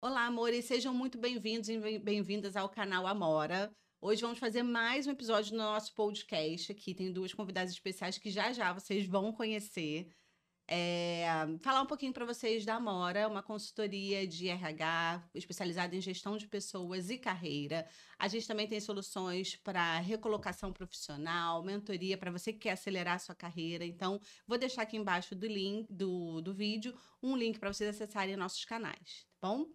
Olá, amores, sejam muito bem-vindos e bem-vindas ao canal Amora. Hoje vamos fazer mais um episódio do nosso podcast. Aqui tem duas convidadas especiais que já vocês vão conhecer. Falar um pouquinho para vocês da Amora, uma consultoria de RH especializada em gestão de pessoas e carreira. A gente também tem soluções para recolocação profissional, mentoria para você que quer acelerar a sua carreira. Então, vou deixar aqui embaixo do link do vídeo um link para vocês acessarem nossos canais, tá bom?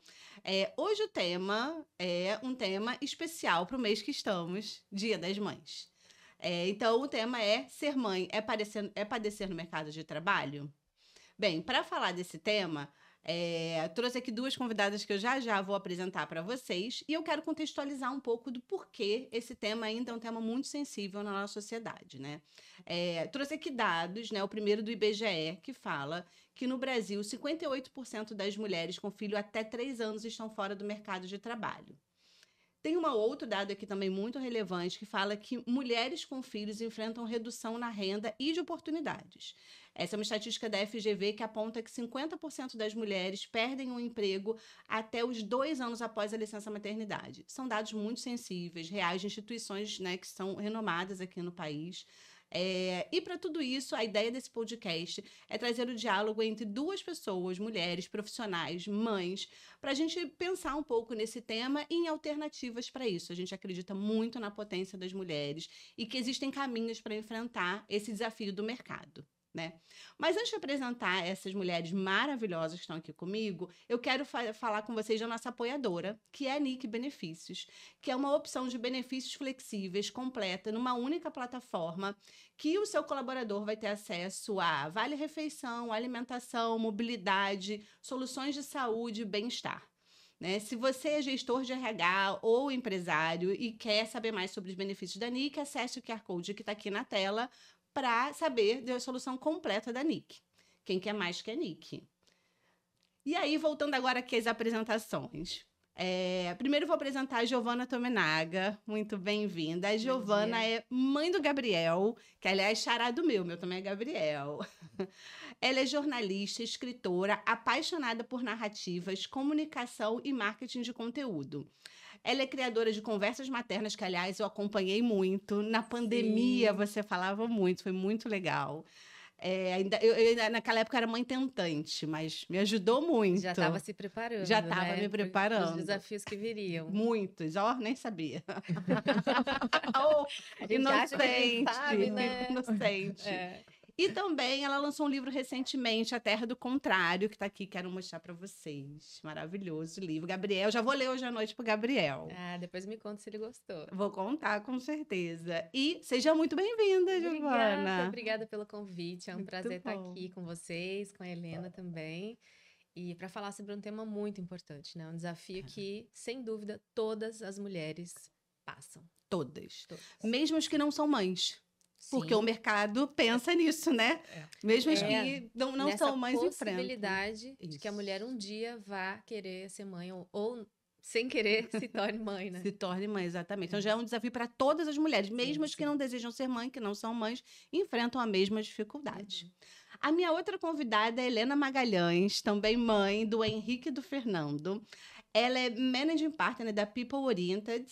Hoje o tema é um tema especial para o mês que estamos, Dia das Mães. Então, o tema é ser mãe é padecer no mercado de trabalho? Bem, para falar desse tema, trouxe aqui duas convidadas que eu já vou apresentar para vocês e eu quero contextualizar um pouco do porquê esse tema ainda é um tema muito sensível na nossa sociedade, né? Trouxe aqui dados, né? O primeiro do IBGE, que fala que no Brasil 58% das mulheres com filho até 3 anos estão fora do mercado de trabalho. Tem um outro dado aqui também muito relevante que fala que mulheres com filhos enfrentam redução na renda e de oportunidades. Essa é uma estatística da FGV que aponta que 50% das mulheres perdem o emprego até os 2 anos após a licença maternidade. São dados muito sensíveis, reais de instituições, né, que são renomadas aqui no país. E para tudo isso, a ideia desse podcast é trazer o diálogo entre duas pessoas, mulheres, profissionais, mães, para a gente pensar um pouco nesse tema e em alternativas para isso. A gente acredita muito na potência das mulheres e que existem caminhos para enfrentar esse desafio do mercado. Né? Mas antes de apresentar essas mulheres maravilhosas que estão aqui comigo, eu quero falar com vocês da nossa apoiadora, que é a NIC Benefícios, que é uma opção de benefícios flexíveis completa numa única plataforma que o seu colaborador vai ter acesso a vale-refeição, alimentação, mobilidade, soluções de saúde e bem-estar. Né? Se você é gestor de RH ou empresário e quer saber mais sobre os benefícios da NIC, acesse o QR Code que está aqui na tela para saber da solução completa da NIC. Quem quer mais que a NIC. E aí, voltando agora aqui às apresentações. Primeiro vou apresentar a Giovana Tomenaga, muito bem-vinda. A Giovana é mãe do Gabriel, que aliás, xará do meu também é Gabriel. Ela é jornalista, escritora, apaixonada por narrativas, comunicação e marketing de conteúdo. Ela é criadora de conversas maternas, que aliás eu acompanhei muito. Na pandemia Sim. você falava muito, foi muito legal. Naquela época era mãe tentante, mas me ajudou muito. Já estava se preparando, Já estava né? me Para preparando. os desafios que viriam. Muitos, nem sabia. A gente acha que a gente sabe, né? Inocente. E também ela lançou um livro recentemente, A Terra do Contrário, que está aqui, quero mostrar para vocês. Maravilhoso livro. Gabriel, já vou ler hoje à noite pro Gabriel. Depois me conta se ele gostou. Vou contar, com certeza. E seja muito bem-vinda, Giovana. Obrigada pelo convite. É um Muito prazer estar bom. aqui com vocês, com a Helena também. E para falar sobre um tema muito importante, né? Um desafio que, sem dúvida, todas as mulheres passam. Todas. Mesmo as que não são mães. Porque Sim. o mercado pensa nisso, né? Mesmo as que não são mães enfrentam. Possibilidade de que a mulher um dia vá querer ser mãe ou sem querer se torne mãe, né? Se torne mãe, exatamente. Então já é um desafio para todas as mulheres, mesmo as que não desejam ser mãe, que não são mães, enfrentam a mesma dificuldade. A minha outra convidada é Helena Magalhães, também mãe do Henrique e do Fernando. Ela é Managing Partner da People Oriented,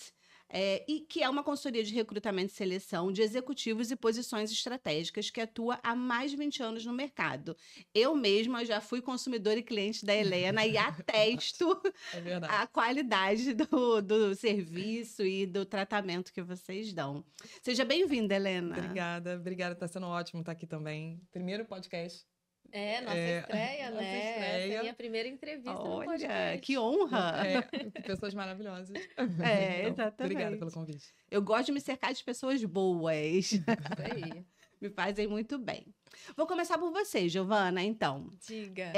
e que é uma consultoria de recrutamento e seleção de executivos e posições estratégicas que atua há mais de 20 anos no mercado. Eu mesma já fui consumidora e cliente da Helena e atesto a qualidade do serviço e do tratamento que vocês dão. Seja bem-vinda, Helena. Obrigada, tá sendo ótimo estar aqui também. Primeiro podcast. Nossa estreia, nossa né? estreia. Essa é a minha primeira entrevista no podcast. Olha, que honra! Pessoas maravilhosas. Exatamente. Obrigada pelo convite. Eu gosto de me cercar de pessoas boas. Isso aí. Me fazem muito bem. Vou começar por você, Giovana, então. Diga.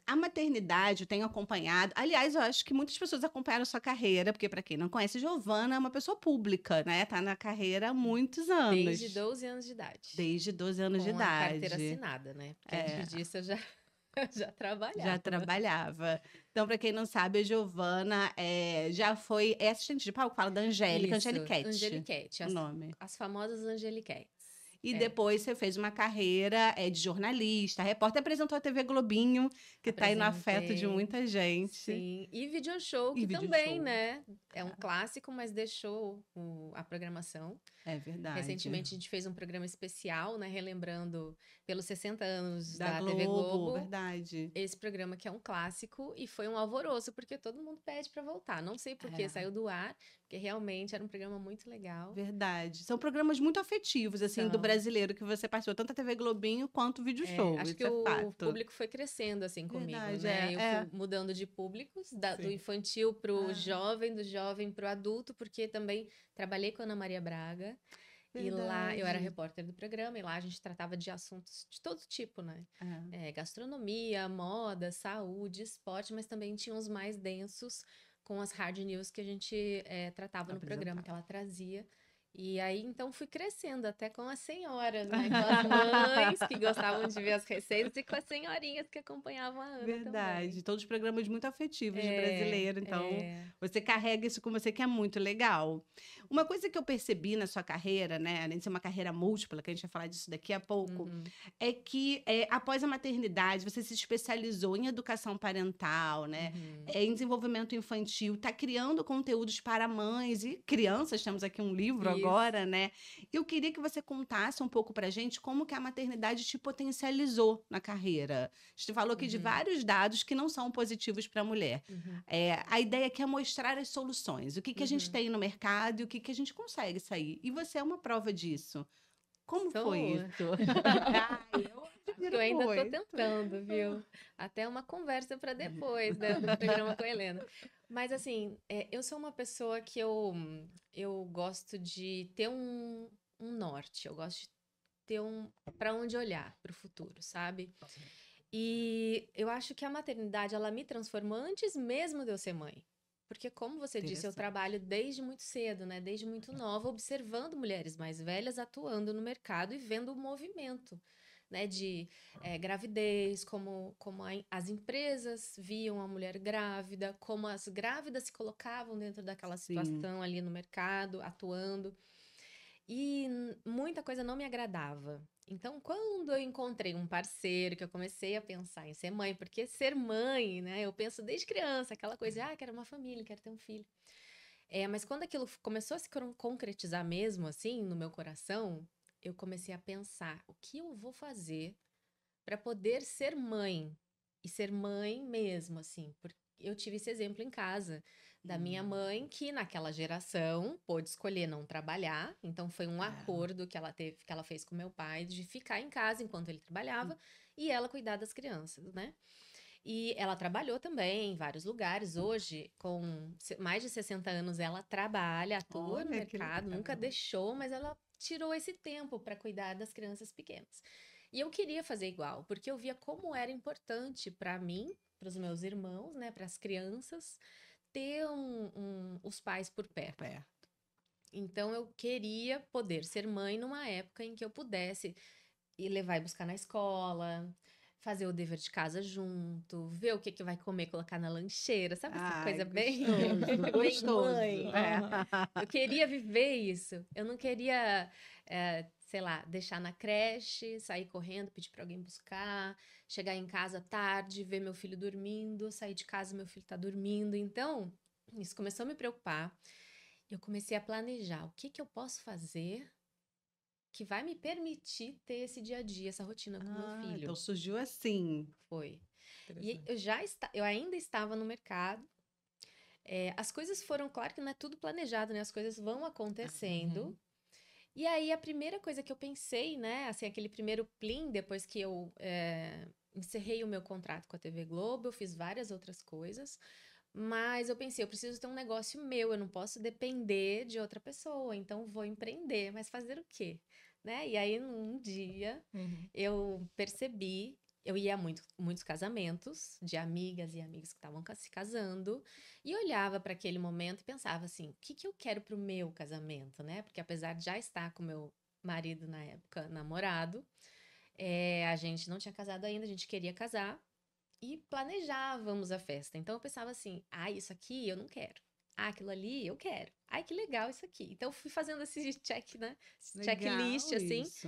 A maternidade eu tenho acompanhado. Aliás, eu acho que muitas pessoas acompanharam a sua carreira, porque, para quem não conhece, Giovana é uma pessoa pública, né? Tá na carreira há muitos anos. Desde 12 anos de idade. Desde 12 anos de Com idade. a carteira assinada, né? Porque antes disso eu já trabalhava. Já trabalhava. Então, para quem não sabe, a Giovana já foi assistente de palco, fala da Angélica, Isso, Angeliquete. Angeliquete. O nome. As famosas Angeliquetes. E É. depois você fez uma carreira de jornalista, repórter, apresentou a TV Globinho, que está aí no afeto de Apresentei. muita gente. Sim, e video show, E que video também, show. né? É um clássico, mas deixou a programação. É verdade. Recentemente a gente fez um programa especial, né? Relembrando pelos 60 anos Da da TV Globo. verdade. Esse programa que é um clássico e foi um alvoroço, porque todo mundo pede para voltar. Não sei por que saiu do ar, porque realmente era um programa muito legal. Verdade. São programas muito afetivos, assim, do São. brasileiro, que você participou, tanto a TV Globinho quanto o Video Show. Acho Isso que é o fato. público foi crescendo assim comigo, Verdade, né? Eu é. fui mudando de públicos, do Sim. infantil pro Ah. jovem, do jovem pro adulto, porque também trabalhei com a Ana Maria Braga. E lá eu era Verdade. repórter do programa, e lá a gente tratava de assuntos de todo tipo, né? É. Gastronomia, moda, saúde, esporte, mas também tinha uns mais densos com as hard news que a gente tratava no programa, que ela trazia. E aí, então, fui crescendo até com as senhoras, né? Com as mães que gostavam de ver as receitas e com as senhorinhas que acompanhavam a Ana Verdade. também. Todos os programas muito afetivos de brasileiro. Então, É. você carrega isso com você, que é muito legal. Uma coisa que eu percebi na sua carreira, né? Além de ser uma carreira múltipla, que a gente vai falar disso daqui a pouco, Uhum. é que após a maternidade, você se especializou em educação parental, né? Uhum. Em desenvolvimento infantil, tá criando conteúdos para mães e crianças. Temos aqui um livro Isso. agora, né? Eu queria que você contasse um pouco pra gente como que a maternidade te potencializou na carreira. Você falou aqui de Uhum. vários dados que não são positivos para a mulher. Uhum. A ideia aqui é mostrar as soluções, o que a gente Uhum. tem no mercado e o que a gente consegue sair. E você é uma prova disso. Como foi Sou. isso? Eu Eu ainda tô muito. tentando, viu? Até uma conversa para depois, né, do programa com a Helena. Mas assim, eu sou uma pessoa que eu gosto de ter um norte, eu gosto de ter para onde olhar para o futuro, sabe? E eu acho que a maternidade, ela me transformou antes mesmo de eu ser mãe. Porque, como você disse, eu Interessante. trabalho desde muito cedo, né? Desde muito nova, observando mulheres mais velhas atuando no mercado e vendo o movimento, né? De gravidez, como as empresas viam a mulher grávida, como as grávidas se colocavam dentro daquela Sim. situação ali no mercado, atuando. E muita coisa não me agradava. Então, quando eu encontrei um parceiro, que eu comecei a pensar em ser mãe, porque ser mãe, né? Eu penso desde criança, aquela coisa, quero uma família, quero ter um filho. Mas quando aquilo começou a se concretizar mesmo, assim, no meu coração, eu comecei a pensar, o que eu vou fazer para poder ser mãe? E ser mãe mesmo, assim, porque eu tive esse exemplo em casa da minha mãe, que naquela geração pôde escolher não trabalhar, então foi um acordo que ela fez com meu pai de ficar em casa enquanto ele trabalhava e ela cuidar das crianças, né? E ela trabalhou também em vários lugares. Hoje, com mais de 60 anos, ela trabalha, atua no Olha, que mercado, legal. nunca deixou, mas ela tirou esse tempo para cuidar das crianças pequenas. E eu queria fazer igual, porque eu via como era importante para mim, para os meus irmãos, né, para as crianças, ter os pais por perto. Então eu queria poder ser mãe numa época em que eu pudesse ir levar e buscar na escola, fazer o dever de casa junto, ver o que vai comer, colocar na lancheira, sabe essa coisa bem bem gostoso. mãe? Eu queria viver isso. Eu não queria, sei lá, deixar na creche, sair correndo, pedir para alguém buscar, chegar em casa tarde, ver meu filho dormindo, sair de casa e meu filho tá dormindo. Então, isso começou a me preocupar. Eu comecei a planejar o que eu posso fazer que vai me permitir ter esse dia a dia, essa rotina com meu filho. Então surgiu assim. Foi. E eu ainda estava no mercado. As coisas foram, claro que não é tudo planejado, né? As coisas vão acontecendo. E aí, a primeira coisa que eu pensei, né? Assim, aquele primeiro plim, depois que eu encerrei o meu contrato com a TV Globo, eu fiz várias outras coisas. Mas eu pensei, eu preciso ter um negócio meu, eu não posso depender de outra pessoa, então vou empreender. Mas fazer o quê? Né? E aí, um dia, eu percebi, eu ia a muitos casamentos de amigas e amigos que estavam se casando, e olhava para aquele momento e pensava assim, o que eu quero para o meu casamento, né? Porque apesar de já estar com meu marido na época, namorado, a gente não tinha casado ainda, a gente queria casar, e planejávamos a festa. Então eu pensava assim, isso aqui eu não quero. Aquilo ali eu quero. Que legal isso aqui. Então eu fui fazendo esse check, né? Checklist, assim. Isso.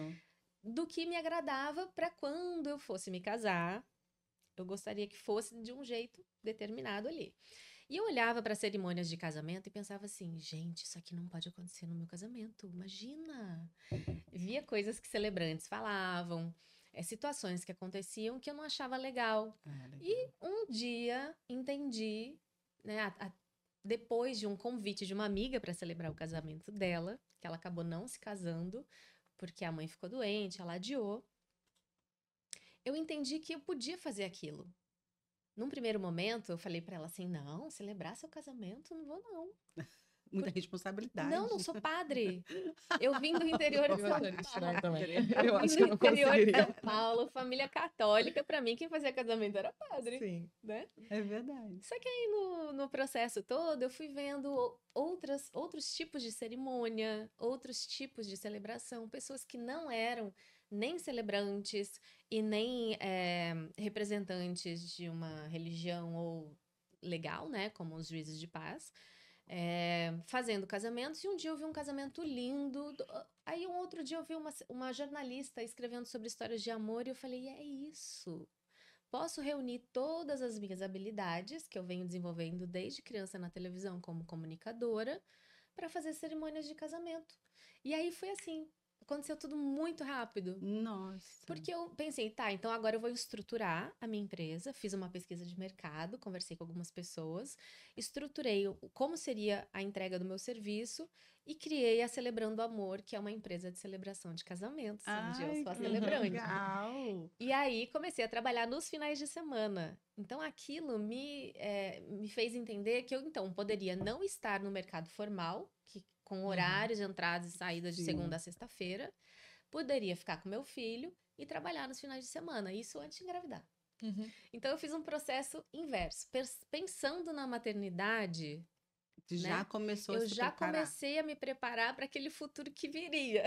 do que me agradava para quando eu fosse me casar. Eu gostaria que fosse de um jeito determinado ali. E eu olhava para cerimônias de casamento e pensava assim, gente, isso aqui não pode acontecer no meu casamento, imagina. Via coisas que celebrantes falavam, situações que aconteciam que eu não achava legal. Legal. E um dia entendi, né, depois de um convite de uma amiga para celebrar o casamento dela, que ela acabou não se casando, porque a mãe ficou doente, ela adiou. Eu entendi que eu podia fazer aquilo. Num primeiro momento, eu falei pra ela assim: não, celebrar seu casamento, não vou, não. Muita responsabilidade. Não, não sou padre. Eu vim do interior de Eu São acharia estranho Paulo. também. Eu Eu vim acho do que eu não interior de conseguiria. São Paulo, família católica. Pra mim, quem fazia casamento era padre, Sim. né? É verdade. Só que aí, no processo todo, eu fui vendo outros tipos de cerimônia, outros tipos de celebração, pessoas que não eram nem celebrantes e nem representantes de uma religião ou legal, né, como os juízes de paz, fazendo casamentos. E um dia eu vi um casamento lindo. Aí um outro dia eu vi uma jornalista escrevendo sobre histórias de amor e eu falei, é isso. Posso reunir todas as minhas habilidades que eu venho desenvolvendo desde criança na televisão como comunicadora para fazer cerimônias de casamento. E aí foi assim, aconteceu tudo muito rápido. Nossa. Porque eu pensei, tá, então agora eu vou estruturar a minha empresa, fiz uma pesquisa de mercado, conversei com algumas pessoas, estruturei como seria a entrega do meu serviço e criei a Celebrando Amor, que é uma empresa de celebração de casamentos, onde eu Ai, sou a que celebrante. legal. E aí comecei a trabalhar nos finais de semana. Então aquilo me fez entender que eu então poderia não estar no mercado formal, com horários de entradas e saídas de segunda a sexta-feira, poderia ficar com meu filho e trabalhar nos finais de semana, isso antes de engravidar. Então eu fiz um processo inverso, pensando na maternidade, Já né? começou a Eu se já preparar. comecei a me preparar para aquele futuro que viria.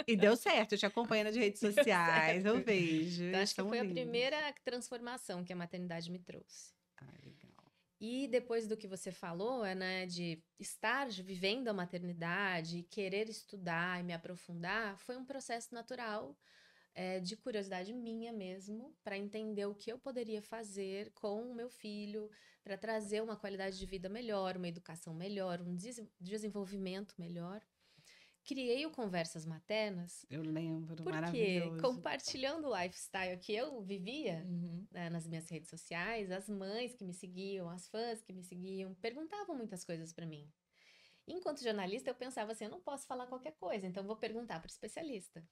E deu certo, eu te acompanho nas redes sociais, eu vejo. Então acho que São foi a lindos. primeira transformação que a maternidade me trouxe. Ai, legal. E depois do que você falou, né, de estar vivendo a maternidade, querer estudar e me aprofundar, foi um processo natural, de curiosidade minha mesmo, para entender o que eu poderia fazer com o meu filho, para trazer uma qualidade de vida melhor, uma educação melhor, um desenvolvimento melhor. Criei o Conversas Maternas, Eu lembro, porque maravilhoso. compartilhando o lifestyle que eu vivia, né, nas minhas redes sociais, as mães que me seguiam, as fãs que me seguiam, perguntavam muitas coisas para mim. Enquanto jornalista, eu pensava assim, eu não posso falar qualquer coisa, então vou perguntar para o especialista.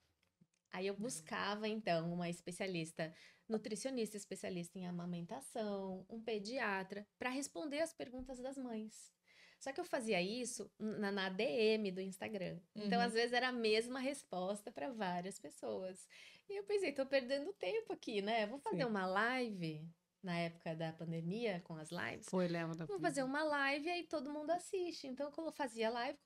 Aí eu buscava, então, uma especialista, nutricionista especialista em amamentação, um pediatra, para responder as perguntas das mães. Só que eu fazia isso na DM do Instagram. Então, às vezes, era a mesma resposta para várias pessoas. E eu pensei, tô perdendo tempo aqui, né? Vou fazer uma live na época da pandemia, com as lives. Foi, lembro. Vou fazer uma live e aí todo mundo assiste. Então, eu fazia live,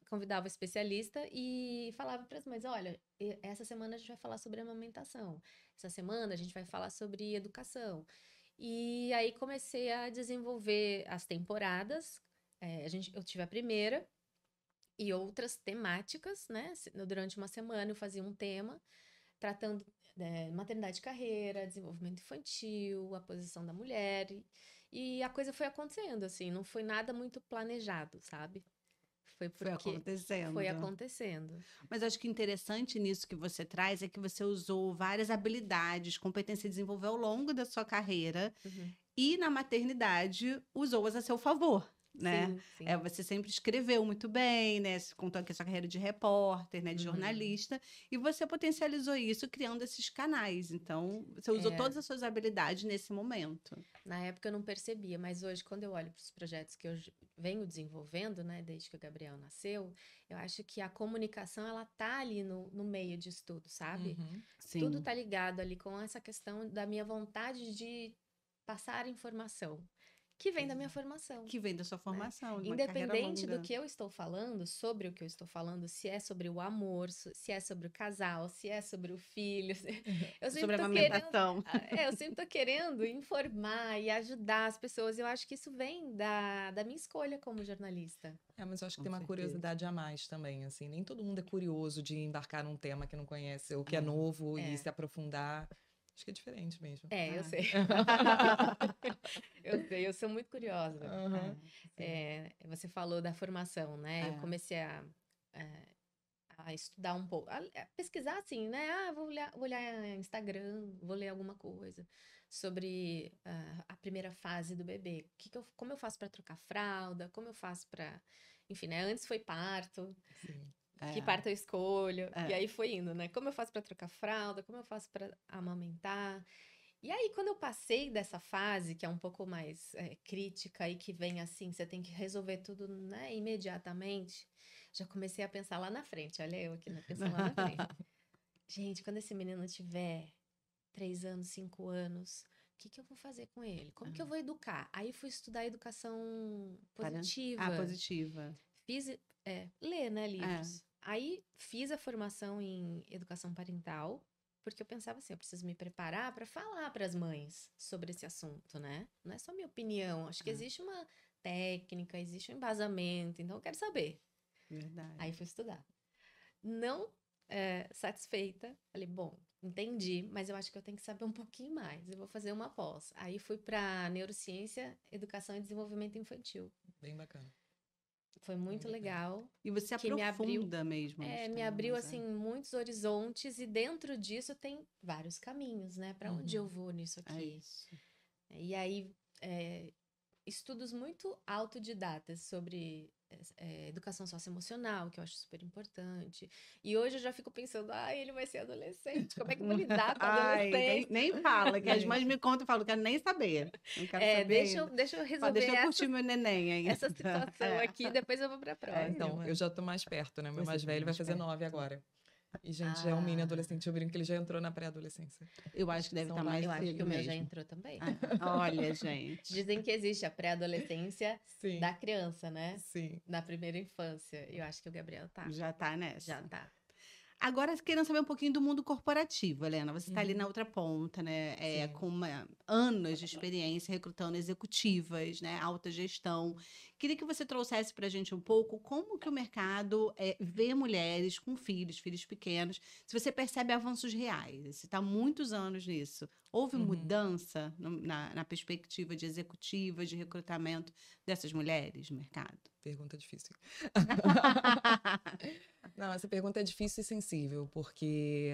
convidava o especialista e falava para as mães: olha, essa semana a gente vai falar sobre amamentação. Essa semana a gente vai falar sobre educação. E aí comecei a desenvolver as temporadas. Eu tive a primeira e outras temáticas, né? Durante uma semana eu fazia um tema tratando maternidade e carreira, desenvolvimento infantil, a posição da mulher. E a coisa foi acontecendo, assim, não foi nada muito planejado, sabe? Foi acontecendo. Foi acontecendo. Mas acho que interessante nisso que você traz é que você usou várias habilidades, competências que desenvolveu ao longo da sua carreira e na maternidade usou-as a seu favor. Né? Sim, sim. Você sempre escreveu muito bem, né? Você contou aqui a sua carreira de repórter, né? De jornalista, e você potencializou isso criando esses canais. Então, você usou todas as suas habilidades nesse momento. Na época eu não percebia, mas hoje, quando eu olho para os projetos que eu venho desenvolvendo, né? Desde que o Gabriel nasceu, eu acho que a comunicação, ela tá ali no meio disso tudo, sabe? Sim. Tudo tá ligado ali com essa questão da minha vontade de passar informação. que vem da minha formação. Que vem da sua formação. de uma carreira Independente do longa. que eu estou falando, sobre o que eu estou falando, se é sobre o amor, se é sobre o casal, se é sobre o filho. Eu sempre Sobre a tô amamentação. eu sempre tô querendo informar e ajudar as pessoas. Eu acho que isso vem da minha escolha como jornalista. Mas eu acho que Com tem uma certeza. curiosidade a mais também, assim. Nem todo mundo é curioso de embarcar num tema que não conhece, ou que é novo, e se aprofundar. Acho que é diferente mesmo. Eu sei. Eu sou muito curiosa. Aham, Você falou da formação, né? Eu É. comecei a estudar um pouco, a pesquisar assim, né? Vou olhar Instagram, vou ler alguma coisa sobre a primeira fase do bebê. Como eu faço para trocar fralda? Como eu faço para... Enfim, né? Antes foi parto. sim. Que parto eu escolho? É. E aí foi indo, né? Como eu faço para trocar fralda? Como eu faço para amamentar? E aí, quando eu passei dessa fase, que é um pouco mais crítica e que vem assim, você tem que resolver tudo, né, imediatamente, já comecei a pensar lá na frente. Olha eu aqui, né, pensando lá na frente. Gente, quando esse menino tiver 3 anos, 5 anos, o que eu vou fazer com ele? Como que eu vou educar? Aí fui estudar educação positiva. Positiva. Fiz, ler, né, livros. Aí fiz a formação em educação parental, porque eu pensava assim, eu preciso me preparar para falar para as mães sobre esse assunto, né? Não é só minha opinião, acho que existe uma técnica, existe um embasamento, então eu quero saber. Verdade. Aí fui estudar. Não satisfeita, falei, bom, entendi, mas eu acho que eu tenho que saber um pouquinho mais, eu vou fazer uma pós. Aí fui para neurociência, educação e desenvolvimento infantil. Bem bacana. Foi muito legal. E você que me abriu, aprofunda mesmo. nos me temas, abriu assim muitos horizontes e dentro disso tem vários caminhos, né? Para onde eu vou nisso É aqui? isso. E aí estudos muito autodidatas sobre educação socioemocional, que eu acho super importante. E hoje eu já fico pensando, ele vai ser adolescente, como é que eu vou lidar com adolescente? Nem fala, que as mães me contam e falam, quero nem saber. Não quero saber deixa eu resolver deixa eu curtir meu neném aí. essa situação aqui, depois eu vou para a próxima. Então, eu já tô mais perto, né? Meu mais velho vai fazer 9 agora. E, gente, já é um mini adolescente. Eu brinco que ele já entrou na pré-adolescência. Eu acho que deve estar mais Eu acho que o meu já mesmo. entrou também. Olha, gente. Dizem que existe a pré-adolescência Sim. da criança, né? Sim. Na primeira infância. Eu acho que o Gabriel tá. Já tá nessa. Já tá. Agora, querendo saber um pouquinho do mundo corporativo, Helena. Você está ali na outra ponta, né? Com anos de experiência recrutando executivas, né? Alta gestão. Queria que você trouxesse para a gente um pouco como que o mercado vê mulheres com filhos pequenos. Se você percebe avanços reais, você está há muitos anos nisso. Houve mudança na perspectiva de executivas, de recrutamento dessas mulheres no mercado? Pergunta difícil. Não, essa pergunta é difícil e sensível, porque,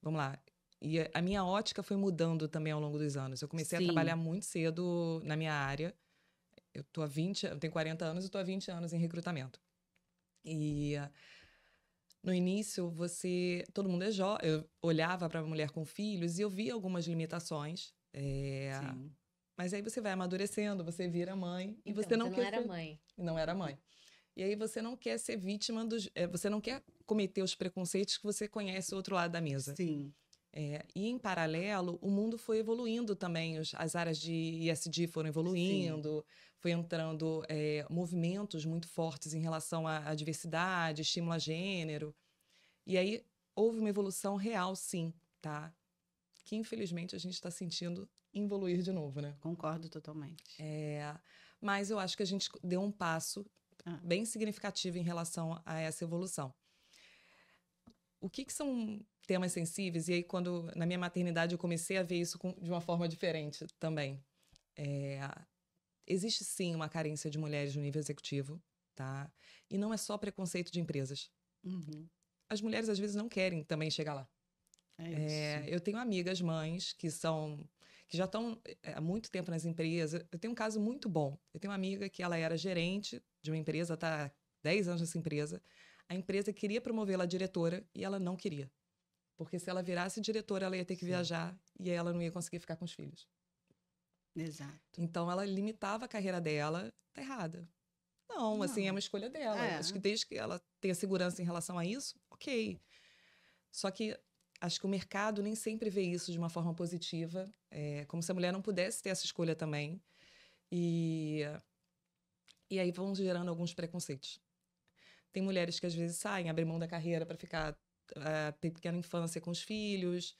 vamos lá, e a minha ótica foi mudando também ao longo dos anos. Eu comecei a trabalhar muito cedo na minha área. Eu tenho 40 anos e estou há 20 anos em recrutamento. E no início, todo mundo é jovem. Eu olhava para a mulher com filhos e eu via algumas limitações. Mas aí você vai amadurecendo, você vira mãe e então, você não quer era mãe. Não era mãe. E aí você não quer ser vítima você não quer cometer os preconceitos que você conhece do outro lado da mesa. Sim. E em paralelo, o mundo foi evoluindo também, as áreas de ISD foram evoluindo, foi entrando movimentos muito fortes em relação à diversidade, estímulo a gênero. E aí houve uma evolução real, sim, tá? Que infelizmente a gente está sentindo evoluir de novo, né? Concordo totalmente. Mas eu acho que a gente deu um passo bem significativo em relação a essa evolução. O que são temas sensíveis? E aí, na minha maternidade, eu comecei a ver isso de uma forma diferente também. Existe, sim, uma carência de mulheres no nível executivo, tá? E não é só preconceito de empresas. As mulheres, às vezes, não querem também chegar lá. Eu tenho amigas mães que já estão há muito tempo nas empresas. Eu tenho um caso muito bom. Eu tenho uma amiga que ela era gerente de uma empresa, está há 10 anos nessa empresa. A empresa queria promovê-la a diretora e ela não queria. Porque se ela virasse diretora, ela ia ter que viajar e ela não ia conseguir ficar com os filhos. Exato. Então, ela limitava a carreira dela. Tá errada. Não, assim, é uma escolha dela. Acho que desde que ela tenha segurança em relação a isso, ok. Só que acho que o mercado nem sempre vê isso de uma forma positiva, como se a mulher não pudesse ter essa escolha também. E aí vão gerando alguns preconceitos. Tem mulheres que às vezes saem, abrem mão da carreira para ficar ter pequena infância com os filhos.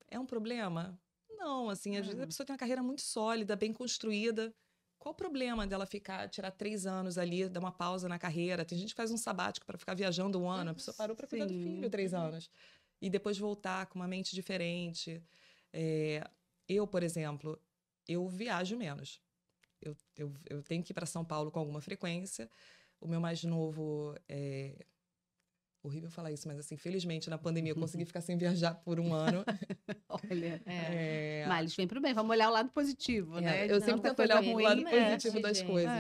É um problema? Não, assim, às vezes a pessoa tem uma carreira muito sólida, bem construída. Qual o problema dela tirar 3 anos ali, dar uma pausa na carreira? Tem gente que faz um sabático para ficar viajando um ano, a pessoa parou para cuidar do filho 3 anos. E depois voltar com uma mente diferente. Eu, por exemplo, eu viajo menos. Eu tenho que ir para São Paulo com alguma frequência. O meu mais novo horrível falar isso, mas assim, felizmente na pandemia eu consegui ficar sem viajar por um ano. Olha, Mas vem pro bem, vamos olhar o lado positivo, né? Eu sempre tento olhar o lado positivo das coisas.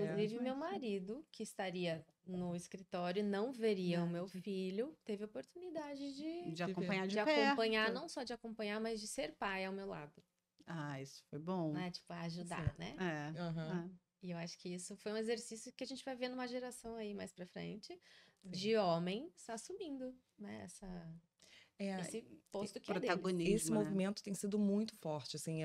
Inclusive, meu marido, que estaria no escritório, não veria o meu filho, teve a oportunidade de acompanhar de acompanhar, não só de acompanhar, mas de ser pai ao meu lado. Isso foi bom. Né? Tipo, ajudar, né? E eu acho que isso foi um exercício que a gente vai ver numa geração aí mais pra frente, de homens assumindo, né? Esse posto que protagonismo. Esse movimento tem sido muito forte, assim,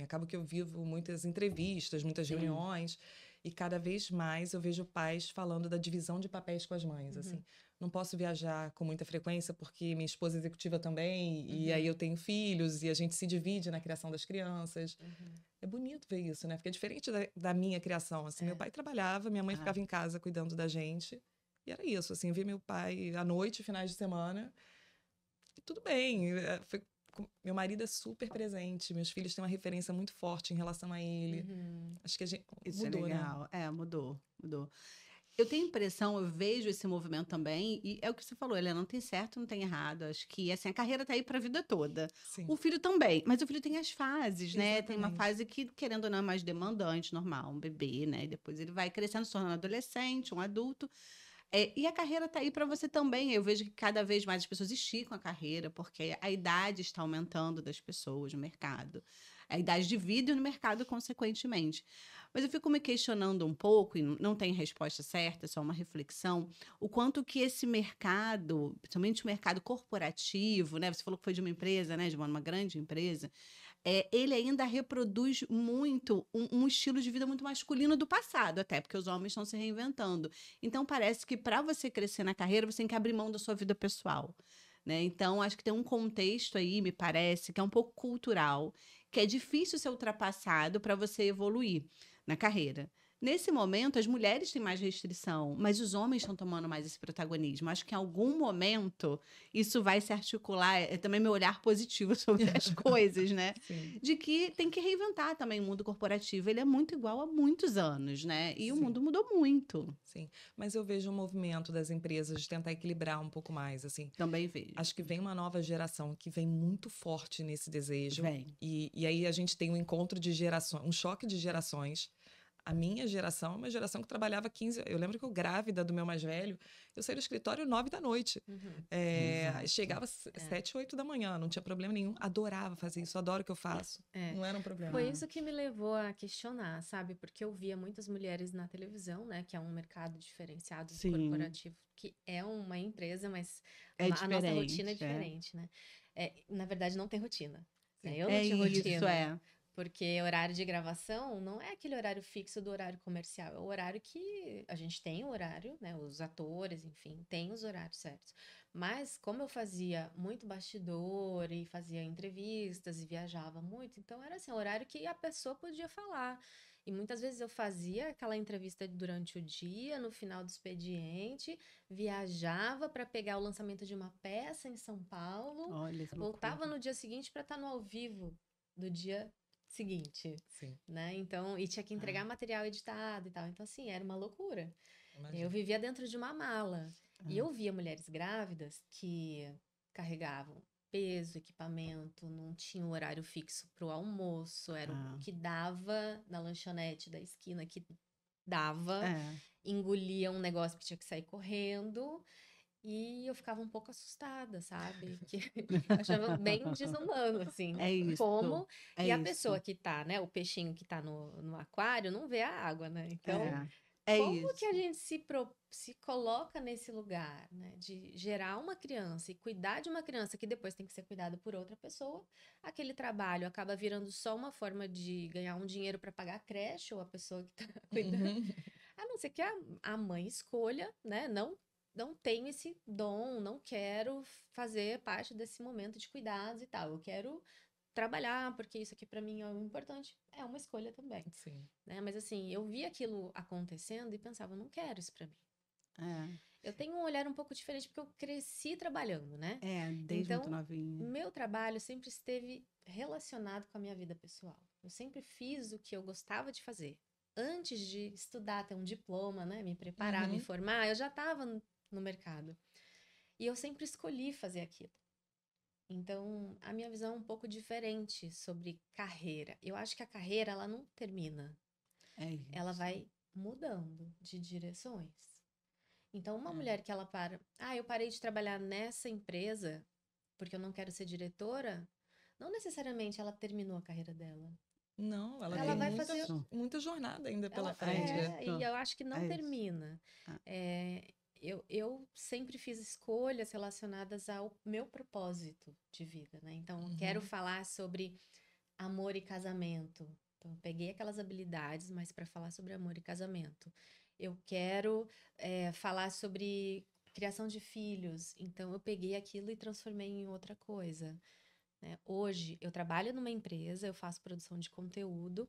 acaba que eu vivo muitas entrevistas, muitas reuniões, e cada vez mais eu vejo pais falando da divisão de papéis com as mães, assim. Não posso viajar com muita frequência porque minha esposa é executiva também, e aí eu tenho filhos, e a gente se divide na criação das crianças. É bonito ver isso, né? Porque é diferente da minha criação, assim. Meu pai trabalhava, minha mãe ficava em casa cuidando da gente, e era isso, assim. Eu via meu pai à noite, finais de semana, e tudo bem. Meu marido é super presente, meus filhos têm uma referência muito forte em relação a ele. Acho que isso mudou, é legal. Né? Mudou. Eu tenho impressão, eu vejo esse movimento também, e é o que você falou, ele não tem certo, não tem errado. Acho que assim, a carreira tá aí pra vida toda. Sim. O filho também, mas o filho tem as fases, né? Exatamente. Tem uma fase que, querendo ou não, é mais demandante, normal, um bebê, né? E depois ele vai crescendo, se tornando adolescente, um adulto. E a carreira tá aí para você também. Eu vejo que cada vez mais as pessoas esticam a carreira, porque a idade está aumentando das pessoas no mercado. A idade de vida e no mercado, consequentemente. Mas eu fico me questionando um pouco, e não tem resposta certa, é só uma reflexão, o quanto que esse mercado, principalmente o mercado corporativo, né? Você falou que foi de uma empresa, né? De uma grande empresa. Ele ainda reproduz muito um estilo de vida muito masculino do passado, até porque os homens estão se reinventando. Então, parece que para você crescer na carreira, você tem que abrir mão da sua vida pessoal. Né? Então, acho que tem um contexto aí, me parece, que é um pouco cultural, que é difícil ser ultrapassado para você evoluir na carreira. Nesse momento, as mulheres têm mais restrição, mas os homens estão tomando mais esse protagonismo. Acho que em algum momento isso vai se articular, também meu olhar positivo sobre as coisas, né? Sim. De que tem que reinventar também o mundo corporativo. Ele é muito igual há muitos anos, né? E o mundo mudou muito. Sim, mas eu vejo um movimento das empresas de tentar equilibrar um pouco mais, assim. Também vejo. Acho que vem uma nova geração que vem muito forte nesse desejo. Vem. E aí a gente tem um encontro de gerações, um choque de gerações. A minha geração é uma geração que trabalhava 15... Eu lembro que eu, grávida do meu mais velho, eu saía do escritório 9 da noite. Chegava 7, 8 da manhã, não tinha problema nenhum. Adorava fazer isso, adoro o que eu faço. Não era um problema. Foi isso que me levou a questionar, sabe? Porque eu via muitas mulheres na televisão, né? Que é um mercado diferenciado do corporativo, que é uma empresa, mas a nossa rotina é diferente, né? Na verdade, não tem rotina. Eu não tinha rotina. Porque horário de gravação não é aquele horário fixo do horário comercial, é o horário que a gente tem o horário, né? Os atores, enfim, tem os horários certos. Mas como eu fazia muito bastidor e fazia entrevistas e viajava muito, então era assim, o horário que a pessoa podia falar. E muitas vezes eu fazia aquela entrevista durante o dia, no final do expediente, viajava para pegar o lançamento de uma peça em São Paulo, voltava no dia seguinte para estar no ao vivo do dia seguinte, né? Então, e tinha que entregar material editado e tal. Então, assim, era uma loucura. Imagina. Eu vivia dentro de uma mala. E eu via mulheres grávidas que carregavam peso, equipamento, não tinha um horário fixo para o almoço, era o que dava na lanchonete da esquina, que dava, engolia um negócio que tinha que sair correndo. E eu ficava um pouco assustada, sabe? Que eu achava bem desumano, assim. Como... E a pessoa que tá, né? O peixinho que tá no aquário não vê a água, né? Então... como que a gente se coloca nesse lugar, né? De gerar uma criança e cuidar de uma criança que depois tem que ser cuidada por outra pessoa. Aquele trabalho acaba virando só uma forma de ganhar um dinheiro para pagar a creche ou a pessoa que está cuidando. A não ser que a mãe escolha, né? Não tenho esse dom, não quero fazer parte desse momento de cuidados e tal. Eu quero trabalhar, porque isso aqui para mim é importante. É uma escolha também. Sim. Né? Mas assim, eu vi aquilo acontecendo e pensava, não quero isso para mim. Eu tenho um olhar um pouco diferente porque eu cresci trabalhando, né? Desde muito novinha. Meu trabalho sempre esteve relacionado com a minha vida pessoal. Eu sempre fiz o que eu gostava de fazer. Antes de estudar, ter um diploma, né? Me preparar, me formar, eu já estava no mercado. E eu sempre escolhi fazer aquilo. Então, a minha visão é um pouco diferente sobre carreira. Eu acho que a carreira, ela não termina. Ela vai mudando de direções. Então, uma mulher que ela eu parei de trabalhar nessa empresa porque eu não quero ser diretora, não necessariamente ela terminou a carreira dela. Não, ela vai fazer muita jornada ainda pela frente. E eu acho que não termina. Eu sempre fiz escolhas relacionadas ao meu propósito de vida, né? Então, eu quero falar sobre amor e casamento. Então, eu peguei aquelas habilidades, mas para falar sobre amor e casamento. Eu quero falar sobre criação de filhos. Então, eu peguei aquilo e transformei em outra coisa. Né? Hoje, eu trabalho numa empresa, eu faço produção de conteúdo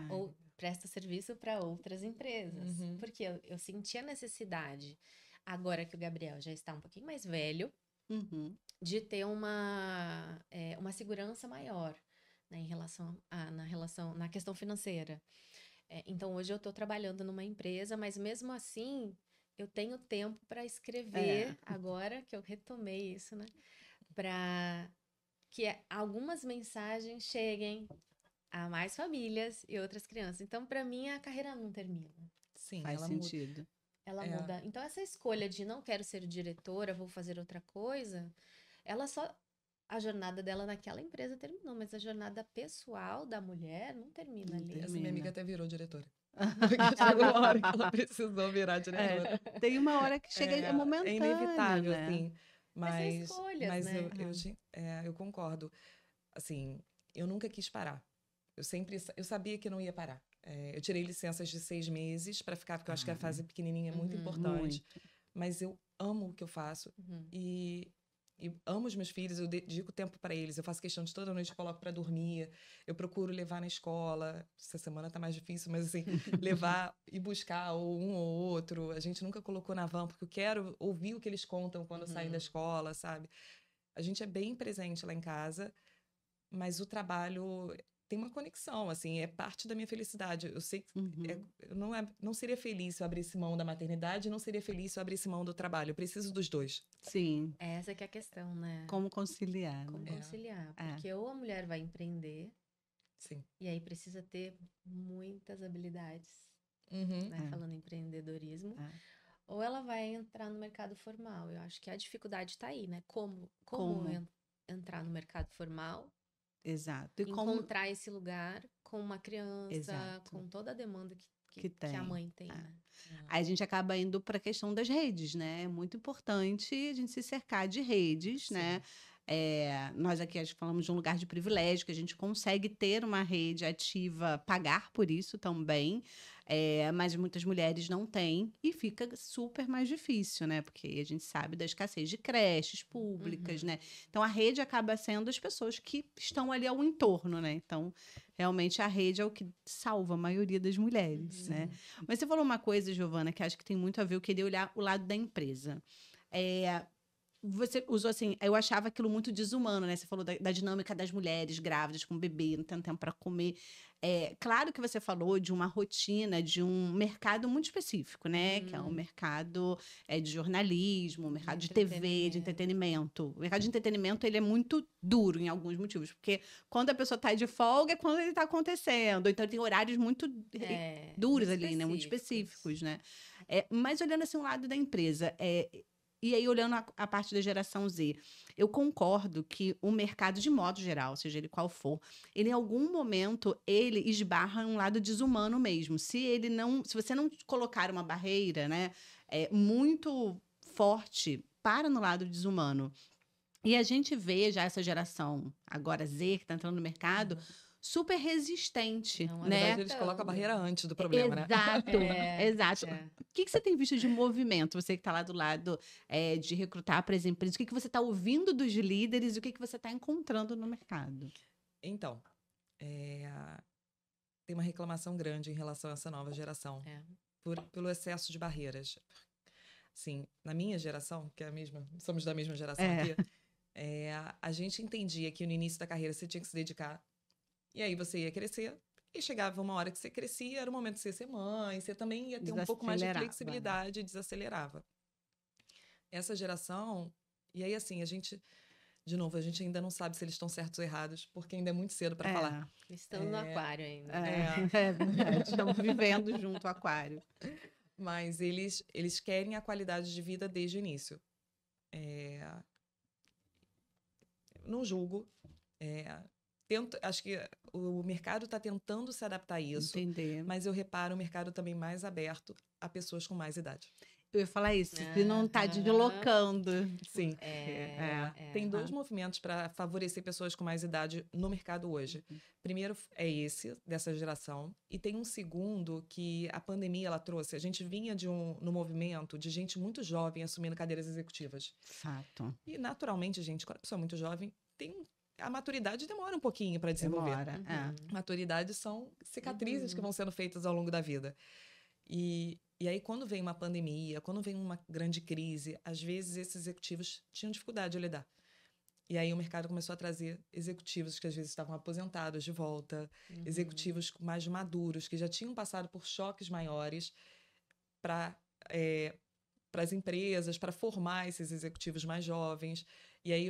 ou presto serviço para outras empresas. Porque eu senti a necessidade, agora que o Gabriel já está um pouquinho mais velho, de ter uma segurança maior, né, na questão financeira. Então, hoje eu estou trabalhando numa empresa, mas mesmo assim, eu tenho tempo para escrever, agora que eu retomei isso, né? Para que algumas mensagens cheguem a mais famílias e outras crianças. Então, para mim, a carreira não termina. Sim, faz sentido. Ela muda. Então, essa escolha de não quero ser diretora, vou fazer outra coisa, a jornada dela naquela empresa terminou, mas a jornada pessoal da mulher não termina ali. Essa minha amiga até virou diretora. Chegou uma hora que ela precisou virar diretora. Tem uma hora que chega, é momentâneo, é inevitável, né? assim. Mas escolhas, né? eu concordo. Assim, eu nunca quis parar. Eu sabia que não ia parar. Eu tirei licenças de 6 meses para ficar, porque eu acho que a fase pequenininha é muito importante. Mas eu amo o que eu faço e amo os meus filhos, eu dedico tempo para eles. Eu faço questão de toda noite coloco para dormir. Eu procuro levar na escola. Essa semana tá mais difícil, mas assim, levar e buscar um ou outro. A gente nunca colocou na van, porque eu quero ouvir o que eles contam quando saem da escola, sabe? A gente é bem presente lá em casa, mas o trabalho tem uma conexão, assim, é parte da minha felicidade. Eu sei que eu não seria feliz se eu abrisse mão da maternidade, não seria feliz se eu abrisse mão do trabalho. Eu preciso dos dois. Sim. Essa que é a questão, né? Como conciliar. Como conciliar. Porque ou a mulher vai empreender, sim, e aí precisa ter muitas habilidades, né? Falando em empreendedorismo. Ou ela vai entrar no mercado formal. Eu acho que a dificuldade está aí, né? Como entrar no mercado formal. Exato. E encontrar esse lugar com uma criança, com toda a demanda que a mãe tem. Né? Aí a gente acaba indo para a questão das redes, né? É muito importante a gente se cercar de redes, né? Nós aqui falamos de um lugar de privilégio, que a gente consegue ter uma rede ativa, pagar por isso também, mas muitas mulheres não têm e fica super mais difícil, né? Porque a gente sabe da escassez de creches públicas, né? Então, a rede acaba sendo as pessoas que estão ali ao entorno, né? Então, realmente, a rede é o que salva a maioria das mulheres, né? Mas você falou uma coisa, Giovana, que acho que tem muito a ver, eu queria olhar o lado da empresa. Você usou assim, eu achava aquilo muito desumano, né? Você falou da dinâmica das mulheres grávidas com bebê, não tendo tempo para comer. Claro que você falou de uma rotina, de um mercado muito específico, né? Que é um mercado de jornalismo, um mercado de TV, de entretenimento. O mercado de entretenimento, ele é muito duro em alguns motivos, porque quando a pessoa está de folga é quando ele está acontecendo. Então, tem horários muito duros ali, né? Muito específicos, né? Mas olhando assim, o lado da empresa, E aí, olhando a parte da geração Z, eu concordo que o mercado, de modo geral, seja ele qual for, ele em algum momento, ele esbarra um lado desumano mesmo. Se você não colocar uma barreira, né, muito forte para no lado desumano, e a gente vê já essa geração, agora Z, que está entrando no mercado, super resistente, Na né? verdade, eles colocam a barreira antes do problema, né? Exato, exato. O que você tem visto de movimento? Você que está lá do lado de recrutar para as empresas, o que você está ouvindo dos líderes e o que você está encontrando no mercado? Então, tem uma reclamação grande em relação a essa nova geração, pelo excesso de barreiras. Sim, na minha geração, que é a mesma, somos da mesma geração aqui, a gente entendia que no início da carreira você tinha que se dedicar, e aí você ia crescer, e chegava uma hora que você crescia, era o momento de você ser mãe, você também ia ter um pouco mais de flexibilidade, desacelerava. Essa geração, e aí assim, de novo, a gente ainda não sabe se eles estão certos ou errados, porque ainda é muito cedo para falar. Estamos no aquário ainda. É verdade, estamos vivendo junto ao aquário. Mas eles querem a qualidade de vida desde o início. Não julgo. Acho que o mercado está tentando se adaptar a isso. Entender. Mas eu reparo o mercado também mais aberto a pessoas com mais idade. Eu ia falar isso, se não está deslocando. Sim. Tem dois movimentos para favorecer pessoas com mais idade no mercado hoje. Primeiro é esse, dessa geração. E tem um segundo que a pandemia ela trouxe. A gente vinha no movimento de gente muito jovem assumindo cadeiras executivas. Fato. E, naturalmente, gente, quando a pessoa é muito jovem, a maturidade demora um pouquinho para desenvolver. Maturidade são cicatrizes que vão sendo feitas ao longo da vida. E aí, quando vem uma pandemia, quando vem uma grande crise, às vezes esses executivos tinham dificuldade de lidar. E aí o mercado começou a trazer executivos que às vezes estavam aposentados de volta, executivos mais maduros, que já tinham passado por choques maiores para as empresas, para formar esses executivos mais jovens. E aí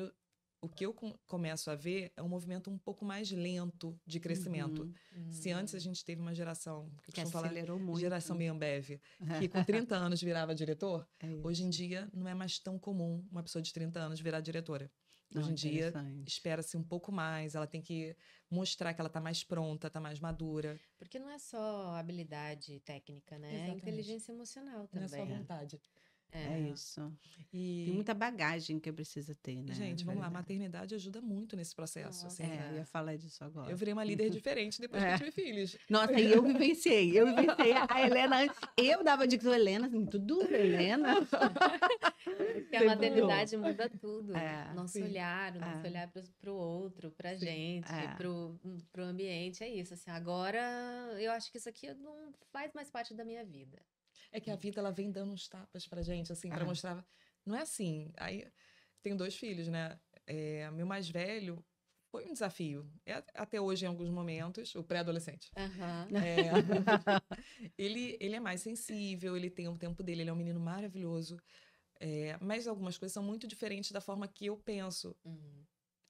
o que eu começo a ver é um movimento um pouco mais lento de crescimento. Se antes a gente teve uma geração, que acelerou muito, geração meio Ambev, que com 30 anos virava diretor, hoje em dia não é mais tão comum uma pessoa de 30 anos virar diretora. Hoje em dia, espera-se um pouco mais, ela tem que mostrar que ela está mais pronta, está mais madura. Porque não é só habilidade técnica, né? Exatamente. É inteligência emocional também. Não é só vontade. É isso. Tem muita bagagem que precisa ter, né? Gente, vamos lá, a maternidade ajuda muito nesse processo. Assim, eu ia falar disso agora. Eu virei uma líder diferente depois que eu tive filhos. Nossa, e eu vivenciei. A Helena, eu dava dica, Helena, assim, tudo, Helena. Porque a maternidade muda tudo. Nosso olhar para o outro, para a gente, para o ambiente, é isso. Assim, agora, eu acho que isso aqui não faz mais parte da minha vida. É que a vida, ela vem dando uns tapas pra gente, assim, pra mostrar... Não é assim. Aí, tenho 2 filhos, né? Meu mais velho foi um desafio. Até hoje, em alguns momentos, o pré-adolescente. Ele é mais sensível, ele tem o tempo dele, ele é um menino maravilhoso. Mas algumas coisas são muito diferentes da forma que eu penso.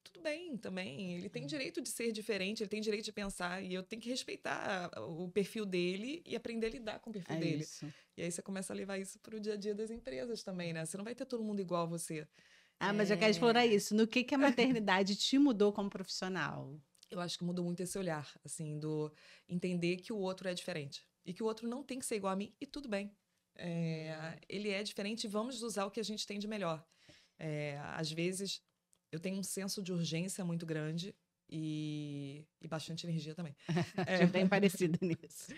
Tudo bem também, ele tem direito de ser diferente, ele tem direito de pensar, e eu tenho que respeitar o perfil dele e aprender a lidar com o perfil dele. Isso. E aí você começa a levar isso para o dia a dia das empresas também, né? Você não vai ter todo mundo igual a você. Mas eu quero explorar isso. No que a maternidade te mudou como profissional? Eu acho que mudou muito esse olhar, assim, do entender que o outro é diferente. E que o outro não tem que ser igual a mim, e tudo bem. Ele é diferente e vamos usar o que a gente tem de melhor. Às vezes... Eu tenho um senso de urgência muito grande e bastante energia também. Bem parecida nisso.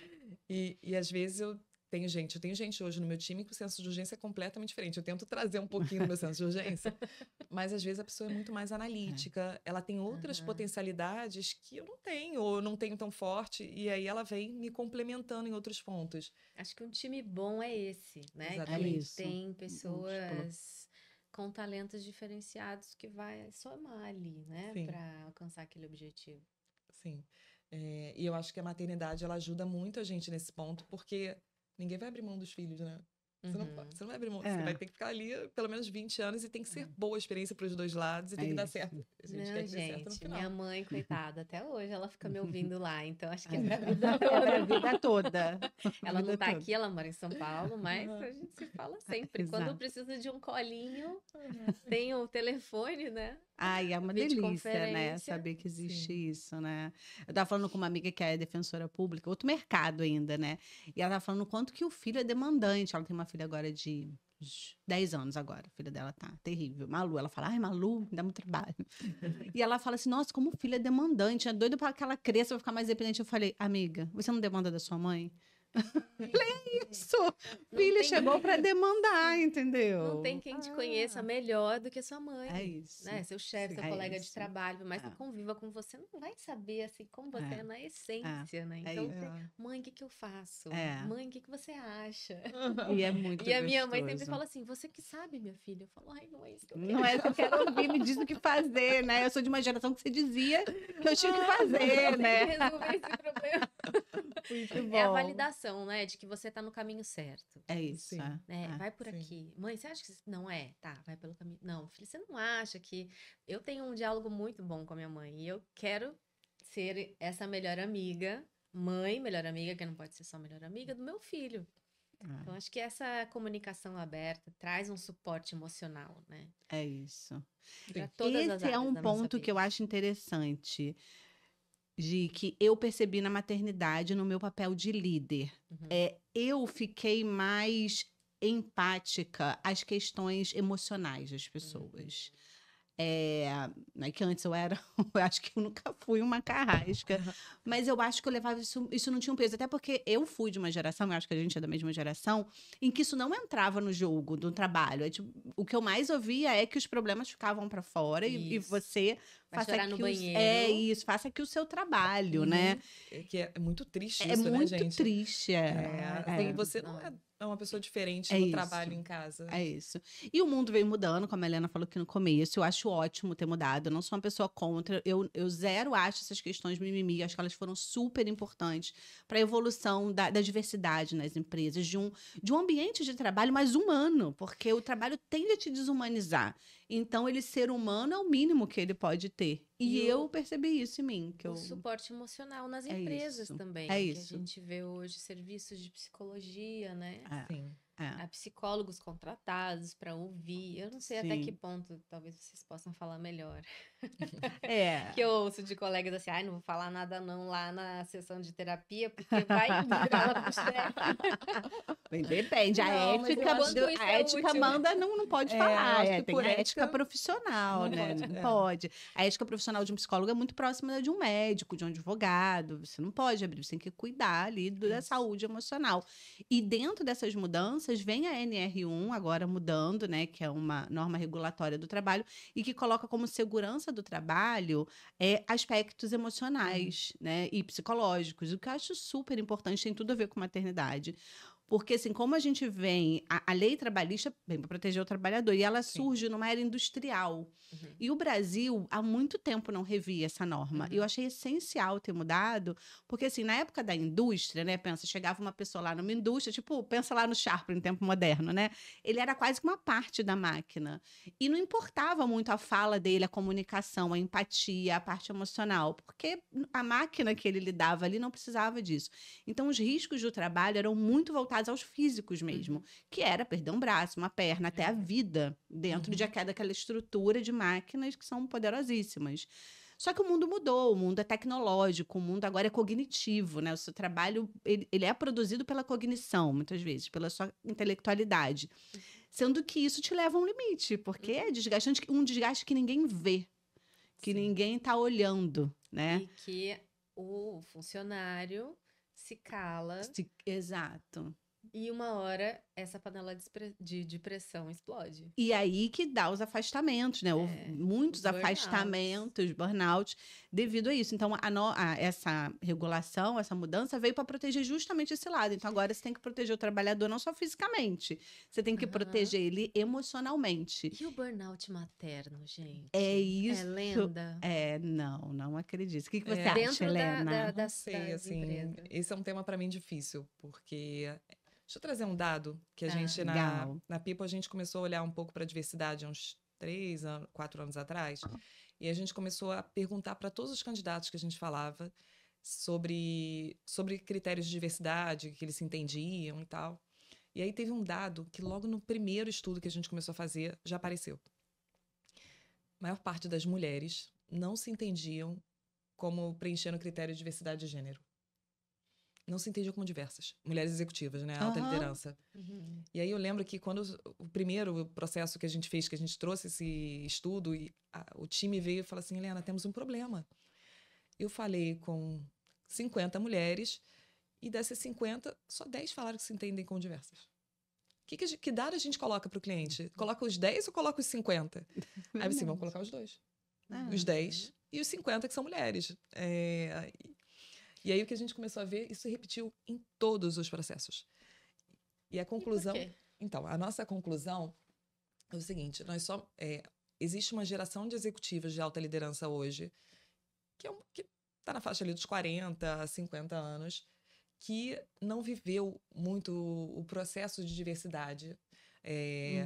E às vezes eu tenho gente hoje no meu time que o senso de urgência é completamente diferente. Eu tento trazer um pouquinho do meu senso de urgência, mas às vezes a pessoa é muito mais analítica, ela tem outras potencialidades que eu não tenho, ou não tenho tão forte, e aí ela vem me complementando em outros pontos. Acho que um time bom é esse, né? Exatamente. Que tem pessoas com talentos diferenciados que vai somar ali, né? Para alcançar aquele objetivo. Sim. E eu acho que a maternidade, ela ajuda muito a gente nesse ponto, porque ninguém vai abrir mão dos filhos, né? Você não vai abrir mão. Você vai ter que ficar ali pelo menos 20 anos e tem que ser boa a experiência para os dois lados e tem que dar certo. A gente quer que dê certo no final. Minha mãe, coitada, até hoje ela fica me ouvindo lá, então acho que é a vida toda. Ela não tá aqui, ela mora em São Paulo, mas a gente se fala sempre. Quando precisa de um colinho, tem o telefone, né? Ai, é uma delícia, né? Saber que existe isso, né? Eu tava falando com uma amiga que é defensora pública, outro mercado ainda, né? E ela tava falando o quanto que o filho é demandante. Ela tem uma filha agora de 10 anos agora, a filha dela tá terrível. Malu, ela fala, ai, Malu, me dá muito trabalho. E ela fala assim, nossa, como o filho é demandante, é doido para que ela cresça, vai ficar mais dependente. Eu falei, amiga, você não demanda da sua mãe? É isso. Filha chegou para demandar, entendeu? Não tem quem te conheça melhor do que sua mãe. É isso. Né? Seu chefe, seu colega de trabalho, mas que conviva com você, não vai saber assim como você é na essência, né? Então, mãe, o que eu faço? Mãe, o que você acha? E é muito E a minha mãe sempre fala assim, você que sabe, minha filha. Eu falo, ai, não é isso que eu quero. Não é isso que eu quero ouvir, me diz o que fazer, né? Eu sou de uma geração que você dizia que eu tinha que fazer, né? Resolver esse problema. Muito bom. É a validação, né? De que você tá no caminho certo. É isso. Né? Vai por aqui. Mãe, você acha que não é? Tá, vai pelo caminho. Não, filho, você não acha que... Eu tenho um diálogo muito bom com a minha mãe. E eu quero ser essa melhor amiga. Mãe, melhor amiga, que não pode ser só melhor amiga, do meu filho. Então, acho que essa comunicação aberta traz um suporte emocional, né? É isso. Pra todas as Esse é um ponto que eu acho interessante, de que eu percebi na maternidade, no meu papel de líder. Eu fiquei mais empática às questões emocionais das pessoas. Não é que antes eu acho que eu nunca fui uma carrasca, mas eu acho que eu levava isso não tinha um peso, até porque eu fui de uma geração, eu acho que a gente é da mesma geração, em que isso não entrava no jogo do trabalho. Tipo, o que eu mais ouvia é que os problemas ficavam para fora e você faça aqui no banheiro. É isso, faça aqui o seu trabalho, né? Que é muito triste isso, né, gente? É muito triste. Assim, você não é uma pessoa diferente no trabalho, em casa. É isso. E o mundo veio mudando, como a Helena falou aqui no começo. Eu acho ótimo ter mudado. Eu não sou uma pessoa contra. Eu zero acho essas questões mimimi. Acho que elas foram super importantes para a evolução da diversidade nas empresas, de um ambiente de trabalho mais humano, porque o trabalho tende a te desumanizar. Então, ele ser humano é o mínimo que ele pode ter. E eu percebi isso em mim. O suporte emocional nas empresas também. É isso. Que a gente vê hoje serviços de psicologia, né? Sim. Há psicólogos contratados para ouvir. Eu não sei até que ponto talvez vocês possam falar melhor. Que eu ouço de colegas assim, não vou falar nada não lá na sessão de terapia, porque vai virar ela pro chefe. Depende, a ética manda, não pode falar. Tem a ética profissional, né? Não pode. A ética profissional de um psicólogo é muito próxima da de um médico, de um advogado. Você não pode abrir, você tem que cuidar ali da saúde emocional. E dentro dessas mudanças, vem a NR1 agora mudando, né? Que é uma norma regulatória do trabalho e que coloca como segurança do trabalho aspectos emocionais, né? E psicológicos, o que eu acho super importante, tem tudo a ver com maternidade. Porque, assim, como a gente vem... A lei trabalhista vem para proteger o trabalhador. E ela surge numa era industrial. E o Brasil, há muito tempo, não revia essa norma. E eu achei essencial ter mudado. Porque, assim, na época da indústria, né? Pensa, chegava uma pessoa lá numa indústria, tipo, pensa lá no Sharp, em tempo moderno, né? Ele era quase que uma parte da máquina. E não importava muito a fala dele, a comunicação, a empatia, a parte emocional. Porque a máquina que ele lidava ali não precisava disso. Então, os riscos do trabalho eram muito voltados aos físicos mesmo, que era perder um braço, uma perna, até a vida, dentro daquela estrutura de máquinas que são poderosíssimas. Só que o mundo mudou, o mundo é tecnológico, o mundo agora é cognitivo, né? O seu trabalho, ele é produzido pela cognição, muitas vezes, pela sua intelectualidade. Sendo que isso te leva a um limite, porque é desgastante, um desgaste que ninguém vê, que ninguém está olhando, né? E que o funcionário se cala. Exato. E uma hora essa panela de pressão explode. E aí que dá os afastamentos, né? Muitos afastamentos, burnout, devido a isso. Então, essa regulação, essa mudança veio para proteger justamente esse lado. Então, agora você tem que proteger o trabalhador não só fisicamente, você tem que proteger ele emocionalmente. E o burnout materno, gente? É isso. É lenda? Não acredito. O que você acha, Helena? Não sei, assim, esse é um tema para mim difícil, porque Deixa eu trazer um dado que a gente, na People, a gente começou a olhar um pouco para a diversidade há uns 4 anos atrás. E a gente começou a perguntar para todos os candidatos que a gente falava sobre critérios de diversidade, que eles se entendiam e tal. E aí teve um dado que logo no primeiro estudo que a gente começou a fazer, já apareceu. A maior parte das mulheres não se entendiam como preenchendo o critério de diversidade de gênero. Não se entendiam como diversas. Mulheres executivas, né? Alta liderança. E aí eu lembro que quando o primeiro processo que a gente fez, que a gente trouxe esse estudo, e o time veio e falou assim, Helena, temos um problema. Eu falei com 50 mulheres e dessas 50, só 10 falaram que se entendem como diversas. Que dado a gente coloca para o cliente? Coloca os 10 ou coloca os 50? Aí assim, vamos colocar os dois. Os 10 e os 50 que são mulheres. E aí o que a gente começou a ver, isso se repetiu em todos os processos. E a conclusão... E por quê? Então, a nossa conclusão é o seguinte, existe uma geração de executivas de alta liderança hoje que está na faixa ali dos 40, 50 anos, que não viveu muito o processo de diversidade,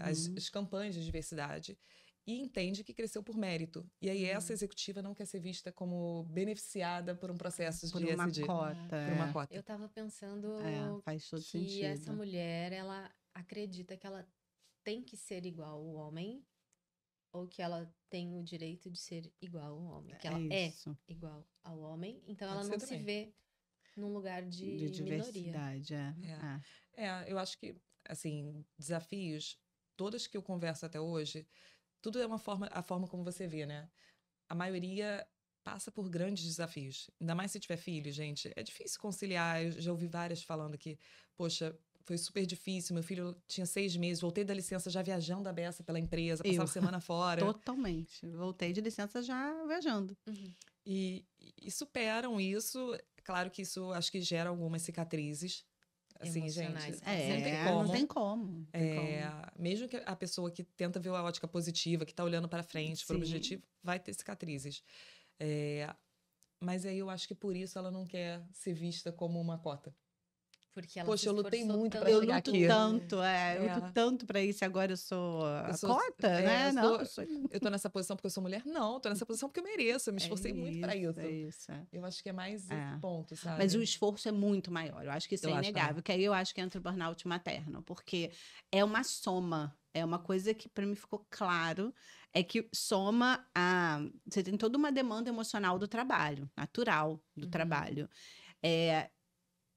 as campanhas de diversidade, e entende que cresceu por mérito. E aí essa executiva não quer ser vista como beneficiada por um processo de ESG. Por uma cota. Eu estava pensando faz todo que sentido. essa mulher, ela acredita que ela tem que ser igual ao homem ou que ela tem o direito de ser igual ao homem. Que ela é igual ao homem, então ela não se vê num lugar de diversidade. Eu acho que, assim, desafios, todas que eu converso até hoje, tudo é a forma como você vê, né? A maioria passa por grandes desafios. Ainda mais se tiver filho, gente. É difícil conciliar. Eu já ouvi várias falando que, poxa, foi super difícil. Meu filho tinha 6 meses, voltei da licença já viajando a beça pela empresa, passava semana fora. Totalmente. Voltei de licença já viajando. E superam isso. Claro que isso acho que gera algumas cicatrizes. Assim, gente, não tem como. Mesmo que a pessoa que tenta ver a ótica positiva, que está olhando para frente, para o objetivo, vai ter cicatrizes. Mas aí eu acho que por isso ela não quer ser vista como uma cota. Porque ela Poxa, eu lutei muito para eu chegar luto aqui. Eu luto tanto para isso, agora eu sou a cota, né? Eu tô nessa posição porque eu sou mulher? Não, tô nessa posição porque eu mereço, eu me esforcei muito para isso. Eu acho que é mais esse ponto, sabe? Mas o esforço é muito maior, eu acho que isso é inegável, que aí eu acho que entra o burnout materno, porque é uma soma, é uma coisa que para mim ficou claro, é que soma você tem toda uma demanda emocional do trabalho, natural do trabalho.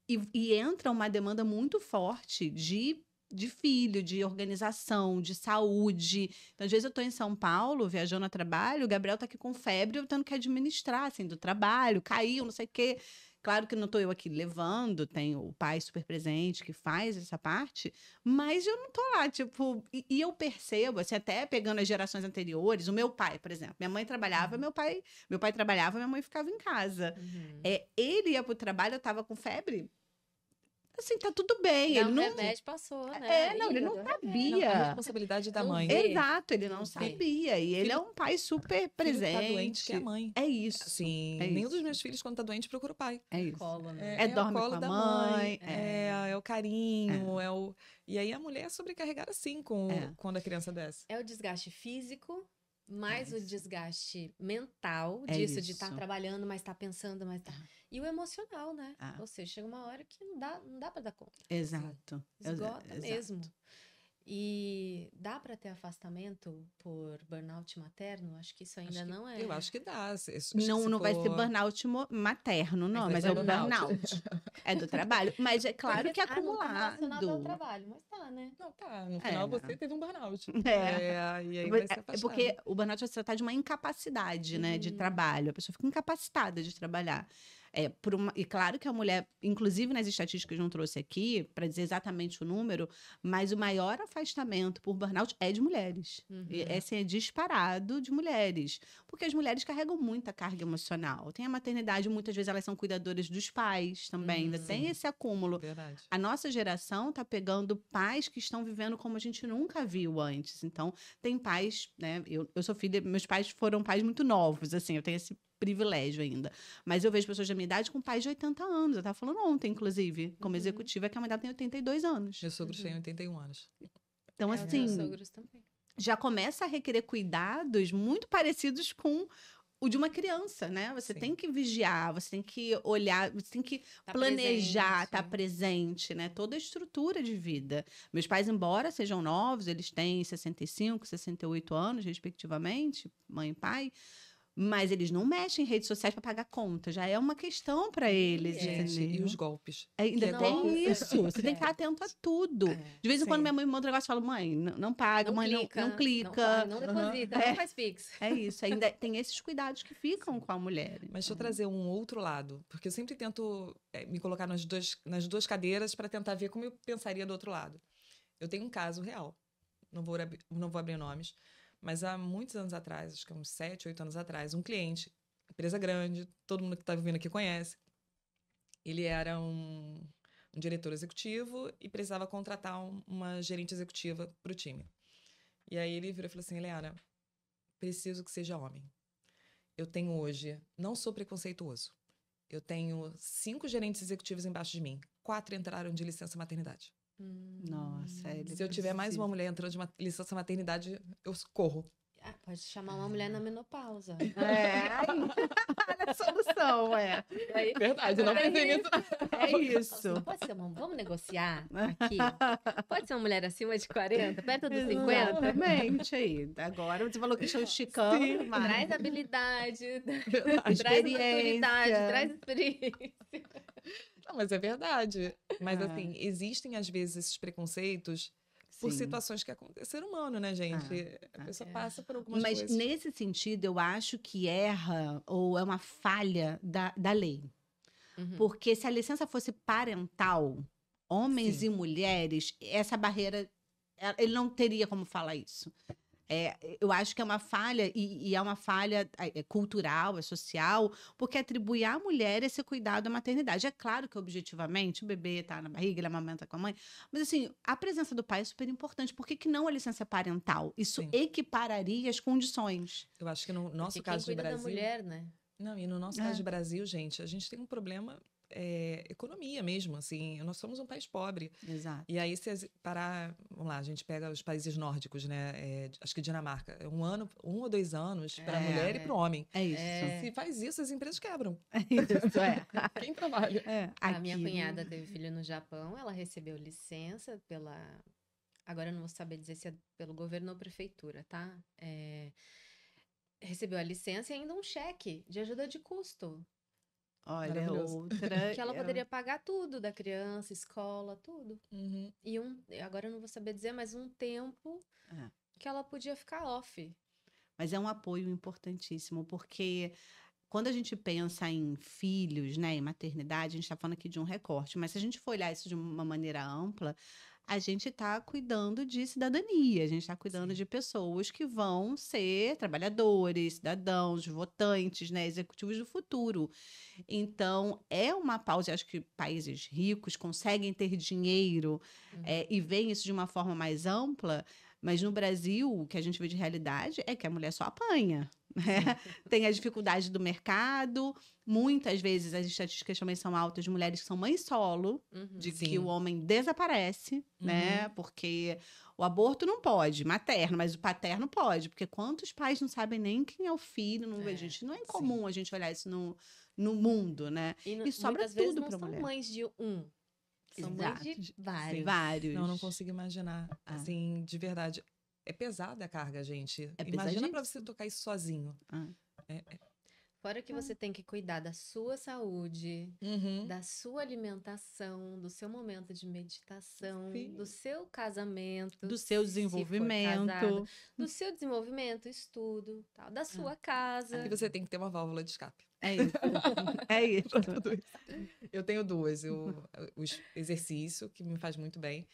E entra uma demanda muito forte de filho, de organização, de saúde. Então, às vezes eu estou em São Paulo, viajando a trabalho, o Gabriel está aqui com febre, eu tendo que administrar, assim, do trabalho, caiu, não sei o quê. Claro que não estou eu aqui levando, tem o pai super presente que faz essa parte, mas eu não estou lá, tipo... E eu percebo, assim, até pegando as gerações anteriores, o meu pai, por exemplo, minha mãe trabalhava, meu pai trabalhava, minha mãe ficava em casa. Ele ia para o trabalho, eu estava com febre, assim, tá tudo bem. Ele não... remédio passou, né? Ele não sabia. A responsabilidade da mãe. Exato, ele não sabia. E ele é um pai super presente. Tá doente que é a mãe. É isso. Assim, nenhum dos meus filhos, quando tá doente, procura o pai. É isso. Colo, né? Dorme o colo com a da mãe. É o carinho, E aí a mulher é sobrecarregada, assim, quando a criança desce. É o desgaste físico, mais o desgaste mental disso, de estar trabalhando, mas estar pensando, mas tá... E o emocional, né? Ou seja, chega uma hora que não dá para dar conta. Exato. Esgota mesmo. E dá para ter afastamento por burnout materno? Acho que isso ainda não é. Eu acho que dá. Não vai ser burnout materno, não, mas é o burnout. É do trabalho. Mas é claro que é acumulado. Não tá relacionado ao trabalho, mas tá, né? Não, tá. No final você teve um burnout. E aí vai ser afastado. Porque o burnout vai se tratar de uma incapacidade, né, de trabalho. A pessoa fica incapacitada de trabalhar. E claro que a mulher, inclusive nas estatísticas não trouxe aqui, para dizer exatamente o número, mas o maior afastamento por burnout é de mulheres. E é disparado de mulheres. Porque as mulheres carregam muita carga emocional. Tem a maternidade, muitas vezes elas são cuidadoras dos pais também, ainda tem esse acúmulo. Verdade. A nossa geração está pegando pais que estão vivendo como a gente nunca viu antes. Então, tem pais, né? Eu sou filha, meus pais foram pais muito novos, assim, eu tenho esse privilégio ainda. Mas eu vejo pessoas da minha idade com pais de 80 anos. Eu tava falando ontem, inclusive, como executiva, que a mãe dela tem 82 anos. Meu sogro tem 81 anos. Então, assim, os sogros também. já começa a requerer cuidados muito parecidos com o de uma criança, né? Você tem que vigiar, você tem que olhar, você tem que planejar, estar presente, né? Toda a estrutura de vida. Meus pais, embora sejam novos, eles têm 65, 68 anos, respectivamente, mãe e pai, mas eles não mexem em redes sociais para pagar conta. Já é uma questão para eles. Gente, e os golpes? Ainda tem isso. Você tem que estar atento a tudo. De vez em quando minha mãe me manda um negócio e fala, mãe, não paga, mãe, não clica. Não deposita, não faz Pix. É isso. Ainda tem esses cuidados que ficam com a mulher. Mas deixa eu trazer um outro lado. Porque eu sempre tento me colocar nas duas cadeiras para tentar ver como eu pensaria do outro lado. Eu tenho um caso real. Não vou abrir nomes. Mas há muitos anos atrás, acho que uns 7, 8 anos atrás, um cliente, empresa grande, todo mundo que está vindo aqui conhece, ele era um diretor executivo e precisava contratar uma gerente executiva para o time. E aí ele virou e falou assim, Eliana, preciso que seja homem. Eu tenho hoje, não sou preconceituoso, eu tenho 5 gerentes executivos embaixo de mim, 4 entraram de licença maternidade. Nossa, se eu tiver mais uma mulher entrando de uma licença maternidade, eu corro. Pode chamar uma mulher na menopausa. Olha a solução, Verdade, não pensei nisso. É isso. Não pode ser vamos negociar aqui? Pode ser uma mulher acima de 40, perto dos 50? Exatamente, aí. Agora você falou que estão esticando. Mas... Traz habilidade, traz maturidade, traz experiência. Não, mas é verdade. Mas, assim, existem, às vezes, esses preconceitos por situações que acontecem. Ser humano, né, gente? A pessoa passa por algumas coisas. Mas, nesse sentido, eu acho que erra ou é uma falha da lei. Porque se a licença fosse parental, homens e mulheres, essa barreira, ele não teria como falar isso. Eu acho que é uma falha, e é uma falha cultural, social, porque atribui à mulher esse cuidado da maternidade. É claro que, objetivamente, o bebê está na barriga, ele amamenta com a mãe, mas, assim, a presença do pai é super importante. Por que não a licença parental? Isso equipararia as condições. Eu acho que no nosso caso de Brasil... da mulher, né? Não, e no nosso caso de Brasil, gente, a gente tem um problema... economia mesmo, assim, nós somos um país pobre. Exato. E aí, se parar, vamos lá, a gente pega os países nórdicos, né? Acho que Dinamarca, 1 ou 2 anos para a mulher e para o homem. É isso. Se faz isso, as empresas quebram. É isso, Quem trabalha? A minha cunhada teve filho no Japão, ela recebeu licença pela... Agora eu não vou saber dizer se é pelo governo ou prefeitura, tá? Recebeu a licença e ainda um cheque de ajuda de custo. Olha, outra... Que ela poderia pagar tudo da criança, escola, tudo. E agora eu não vou saber dizer, mas um tempo que ela podia ficar off. Mas é um apoio importantíssimo, porque quando a gente pensa em filhos, né, em maternidade, a gente está falando aqui de um recorte, mas se a gente for olhar isso de uma maneira ampla, a gente está cuidando de cidadania, a gente está cuidando de pessoas que vão ser trabalhadores, cidadãos, votantes, né, executivos do futuro. Então, é uma pausa. Eu acho que países ricos conseguem ter dinheiro e veem isso de uma forma mais ampla, mas no Brasil, o que a gente vê de realidade é que a mulher só apanha. Né? Tem a dificuldade do mercado. Muitas vezes as estatísticas também são altas de mulheres que são mães solo, de que o homem desaparece, né? Porque o aborto não pode, materno, mas o paterno pode. Porque quantos pais não sabem nem quem é o filho? Não, gente, não é incomum a gente olhar isso no mundo, né? E sobra tudo para mulher. São mães de são mães de vários. Não consigo imaginar. Assim, de verdade. É pesada a carga, gente. Imagina para você tocar isso sozinho. Fora que você tem que cuidar da sua saúde, da sua alimentação, do seu momento de meditação, do seu casamento, do seu desenvolvimento, casado, do seu desenvolvimento, estudo, tal, da sua casa. Aqui você tem que ter uma válvula de escape. É isso. É isso. Eu tenho 2. O exercício, que me faz muito bem.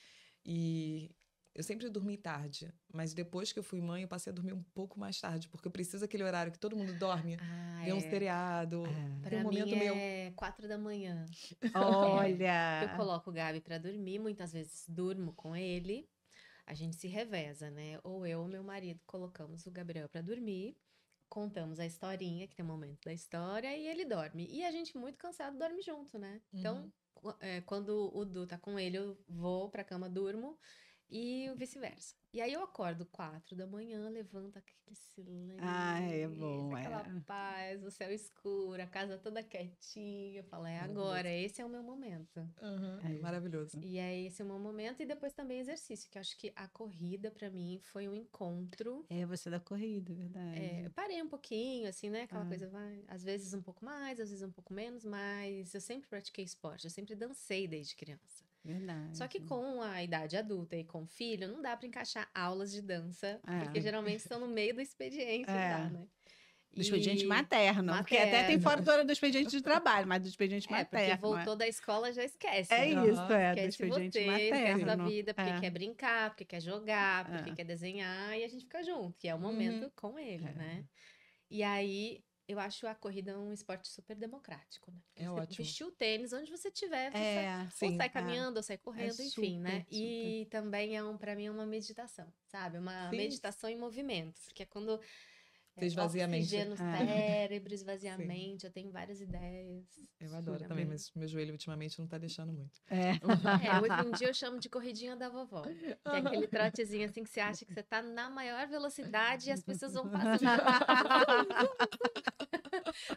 E eu sempre dormi tarde. Mas depois que eu fui mãe, eu passei a dormir um pouco mais tarde. Porque eu preciso daquele horário que todo mundo dorme. Ver um seriado. Pra um momento mim é 4 da manhã. Olha! Eu coloco o Gabi pra dormir. Muitas vezes durmo com ele. A gente se reveza, né? Ou eu ou meu marido colocamos o Gabriel pra dormir. contamos a historinha, que tem um momento da história, e ele dorme. E a gente, muito cansado, dorme junto, né? Então, quando o Du tá com ele, eu vou pra cama, durmo, e vice-versa. E aí eu acordo 4 da manhã, levanto aquele silêncio, É bom, aquela paz, o céu escuro, a casa toda quietinha. Eu falo, agora, esse é o meu momento. Maravilhoso. E aí, esse é o meu momento. E depois também exercício, que eu acho que a corrida, pra mim, foi um encontro. Você da corrida, verdade. Eu parei um pouquinho, assim, né? Aquela coisa vai, às vezes um pouco mais, às vezes um pouco menos, mas eu sempre pratiquei esporte, eu sempre dancei desde criança. Verdade. Só que com a idade adulta e com filho, não dá pra encaixar aulas de dança, porque geralmente estão no meio do expediente, não dá, né? Do expediente materno, porque até tem fora do expediente de trabalho, mas do expediente materno. Porque voltou da escola, já esquece. Isso, esquece do expediente materno. Esquece da vida, porque É. quer brincar, porque quer jogar, porque quer desenhar, e a gente fica junto, que é o momento com ele, né? E aí, eu acho a corrida um esporte super democrático, né? É você ótimo. vestir o tênis onde você estiver, sim, ou sai caminhando, ou sai correndo, enfim, né? super. E também pra mim é uma meditação, sabe? Uma meditação em movimento, porque é quando Você esvazia a mente. oxigênio no cérebro, esvazia a mente, eu tenho várias ideias. Eu adoro também, mas meu joelho ultimamente não tá deixando muito. Hoje em dia eu chamo de corridinha da vovó. Que é aquele trotezinho assim que você acha que você tá na maior velocidade e as pessoas vão passando.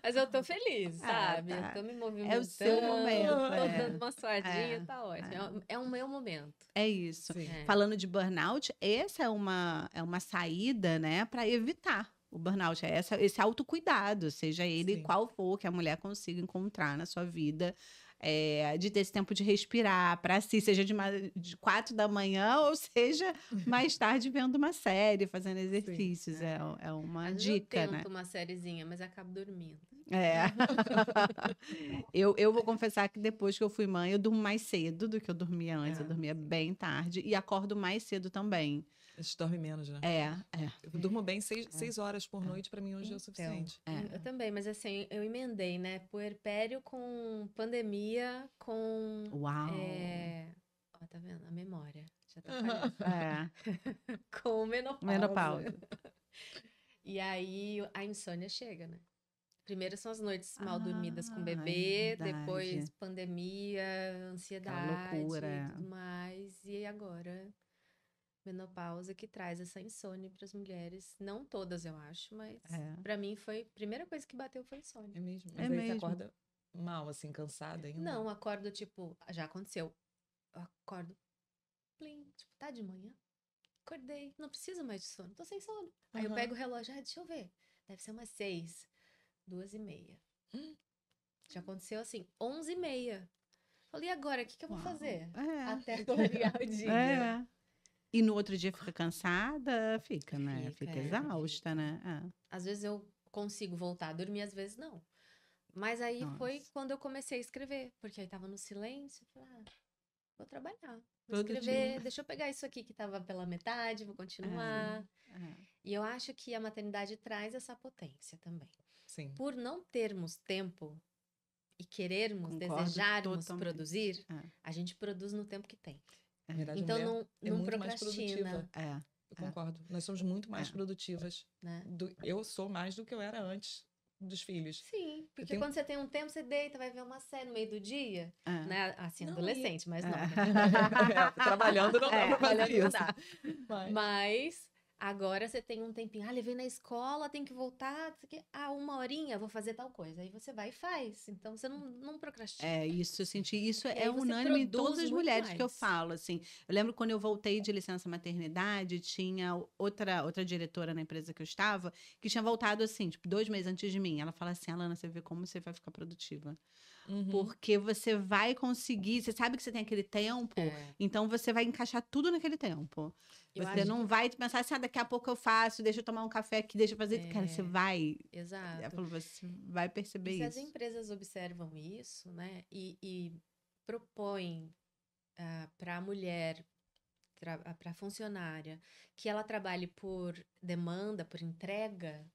Mas eu tô feliz, sabe? Eu tô me movimentando. É o seu momento. Tô dando uma suadinha, tá ótimo. É o meu momento. É isso. Falando de burnout, essa é uma saída, né, para evitar o burnout. É esse autocuidado, seja ele qual for que a mulher consiga encontrar na sua vida. De ter esse tempo de respirar para si, seja de 4 da manhã ou seja mais tarde vendo uma série, fazendo exercícios. É uma dica, eu tento né? uma sériezinha, mas acabo dormindo. Eu vou confessar que depois que eu fui mãe, eu durmo mais cedo do que eu dormia antes. Eu dormia bem tarde e acordo mais cedo também. A gente dorme menos, né? Eu durmo bem 6 horas por noite, pra mim hoje é o suficiente. Eu também, mas assim, eu emendei, né? Puerpério com pandemia, com... Uau! tá vendo? A memória. Já tá falhando. Com Menopausa. E aí, a insônia chega, né? Primeiro são as noites mal dormidas com o bebê, depois pandemia, ansiedade, tudo mais. E agora... menopausa, que traz essa insônia para as mulheres. Não todas, eu acho, mas para mim foi... a primeira coisa que bateu foi insônia. É mesmo? Mas aí você acorda mal, assim, cansada ainda? Não, acordo, tipo... Já aconteceu. Eu acordo... plim, tipo, tá de manhã? Acordei. Não preciso mais de sono. Tô sem sono. Aí eu pego o relógio. Deixa eu ver. Deve ser umas 6. 2:30. Já aconteceu assim, 11:30. Falei, e agora? O que eu vou fazer? Até clarear o dia. E no outro dia fica cansada? Fica, né? Fica exausta, né? Às vezes eu consigo voltar a dormir, às vezes não. Mas aí foi quando eu comecei a escrever. Porque aí tava no silêncio. Falei, vou trabalhar. Vou escrever. Deixa eu pegar isso aqui que tava pela metade, vou continuar. E eu acho que a maternidade traz essa potência também. Sim. Por não termos tempo e querermos, desejarmos produzir, a gente produz no tempo que tem. Verdade, então não procrastina. Eu concordo. Nós somos muito mais produtivas. Né? Eu sou mais do que eu era antes dos filhos. Sim, porque quando você tem um tempo, você deita, vai ver uma série no meio do dia. Né? Assim, não, adolescente, mas não. Trabalhando não dá pra fazer isso. Mas... agora você tem um tempinho. Levei na escola, tem que voltar. 1 horinha, vou fazer tal coisa. Aí você vai e faz. Então você não procrastina. Isso, eu senti. Isso é unânime em todas as mulheres que eu falo. Assim. Eu lembro quando eu voltei de licença maternidade, tinha outra diretora na empresa que eu estava, que tinha voltado assim, tipo, 2 meses antes de mim. Ela fala assim: Alana, você vê como você vai ficar produtiva. Porque você vai conseguir, você sabe que você tem aquele tempo, então você vai encaixar tudo naquele tempo. Você não vai pensar assim, daqui a pouco eu faço, deixa eu tomar um café aqui, deixa eu fazer. Cara, você vai. Exato. Você vai perceber isso. Se as empresas observam isso, né, e propõem para a mulher, para a funcionária, que ela trabalhe por demanda, por entrega,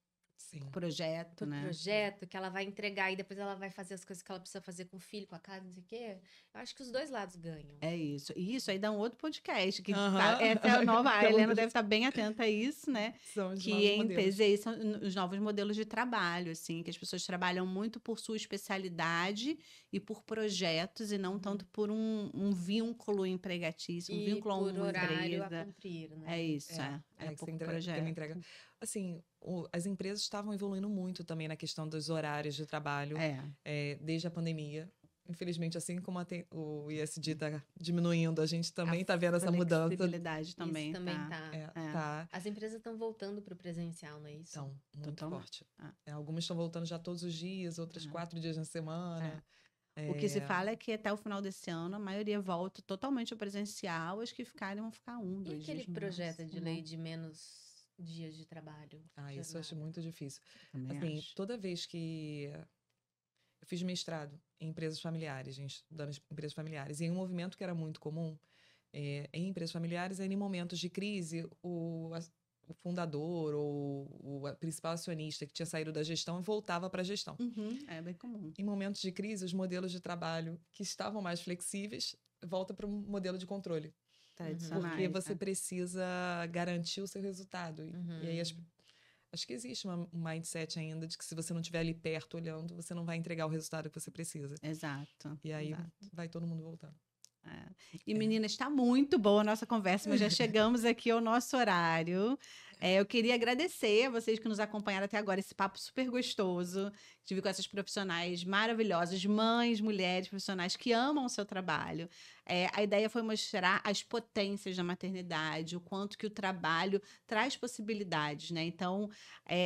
Sim. Projeto, né? Projeto, que ela vai entregar e depois ela vai fazer as coisas que ela precisa fazer com o filho, com a casa, não sei o quê. Eu acho que os dois lados ganham. É isso. E isso aí dá um outro podcast. Que essa é a nova. A Helena deve estar bem atenta a isso, né? São os que novos em modelos. PZI são os novos modelos de trabalho, assim, que as pessoas trabalham muito por sua especialidade e por projetos, e não tanto por um vínculo empregatício, um vínculo a por uma horário empresa. A cumprir, né? É isso, que por você projeto. tem uma entrega. Assim, as empresas estavam evoluindo muito também na questão dos horários de trabalho, desde a pandemia. Infelizmente, assim como o ISD está diminuindo, a gente também está vendo essa mudança. A flexibilidade também isso também tá. Tá. As empresas estão voltando para o presencial, não é isso? Então, muito forte. Algumas estão voltando já todos os dias, outras 4 dias na semana. O que se fala é que até o final desse ano, a maioria volta totalmente ao presencial, as que ficarem vão ficar 2 dias. E aquele projeto de lei de menos dias de trabalho? Isso eu acho muito difícil. Também acho. Toda vez que eu fiz mestrado em empresas familiares, estudando em empresas familiares, e em um movimento que era muito comum em empresas familiares, em momentos de crise, o fundador ou o principal acionista que tinha saído da gestão voltava para a gestão. É bem comum. Em momentos de crise, os modelos de trabalho que estavam mais flexíveis voltam para um modelo de controle. Porque você precisa garantir o seu resultado. E aí acho que existe um mindset ainda de que se você não estiver ali perto olhando, você não vai entregar o resultado que você precisa. Exato. E aí vai todo mundo voltando. E meninas, está muito boa a nossa conversa, mas já chegamos aqui ao nosso horário. Eu queria agradecer a vocês que nos acompanharam até agora, esse papo super gostoso. Tive com essas profissionais maravilhosas, mães, mulheres, profissionais que amam o seu trabalho. A ideia foi mostrar as potências da maternidade, o quanto que o trabalho traz possibilidades, né? Então,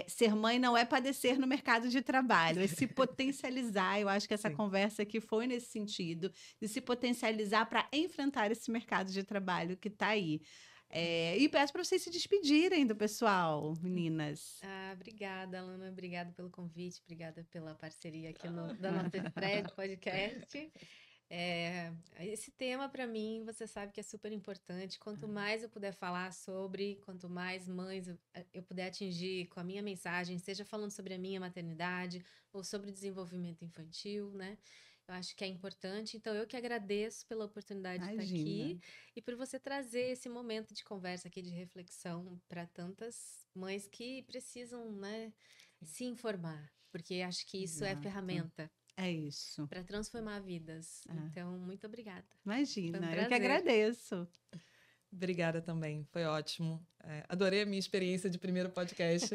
ser mãe não é padecer no mercado de trabalho, é se potencializar. Eu acho que essa conversa aqui foi nesse sentido, de se potencializar para enfrentar esse mercado de trabalho que está aí. E peço para vocês se despedirem do pessoal, meninas. Obrigada, Alana. Obrigada pelo convite, obrigada pela parceria aqui da nossa estreia de podcast. Esse tema, para mim, você sabe que é super importante. Quanto mais eu puder falar sobre, quanto mais mães eu puder atingir com a minha mensagem, seja falando sobre a minha maternidade ou sobre desenvolvimento infantil, né? Eu acho que é importante. Então, eu que agradeço pela oportunidade de estar aqui e por você trazer esse momento de conversa aqui, de reflexão para tantas mães que precisam, né, se informar. Porque acho que isso é ferramenta. É isso. Para transformar vidas. Então, muito obrigada. Imagina, eu que agradeço. Obrigada também, foi ótimo. Adorei a minha experiência de primeiro podcast.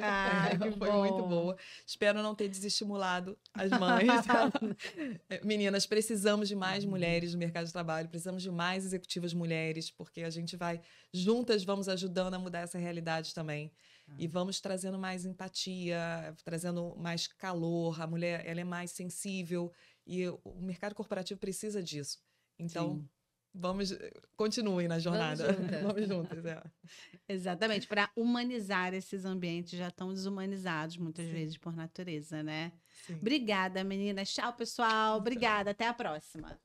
Foi muito boa. Espero não ter desestimulado as mães. Meninas, precisamos de mais mulheres no mercado de trabalho, precisamos de mais executivas mulheres, porque a gente vai, juntas, vamos ajudando a mudar essa realidade também. E vamos trazendo mais empatia, trazendo mais calor. A mulher, ela é mais sensível e o mercado corporativo precisa disso. Então, continuem na jornada. Vamos juntas. Exatamente, para humanizar esses ambientes já tão desumanizados muitas vezes por natureza, né? Obrigada, meninas. Tchau, pessoal. Obrigada. Até a próxima.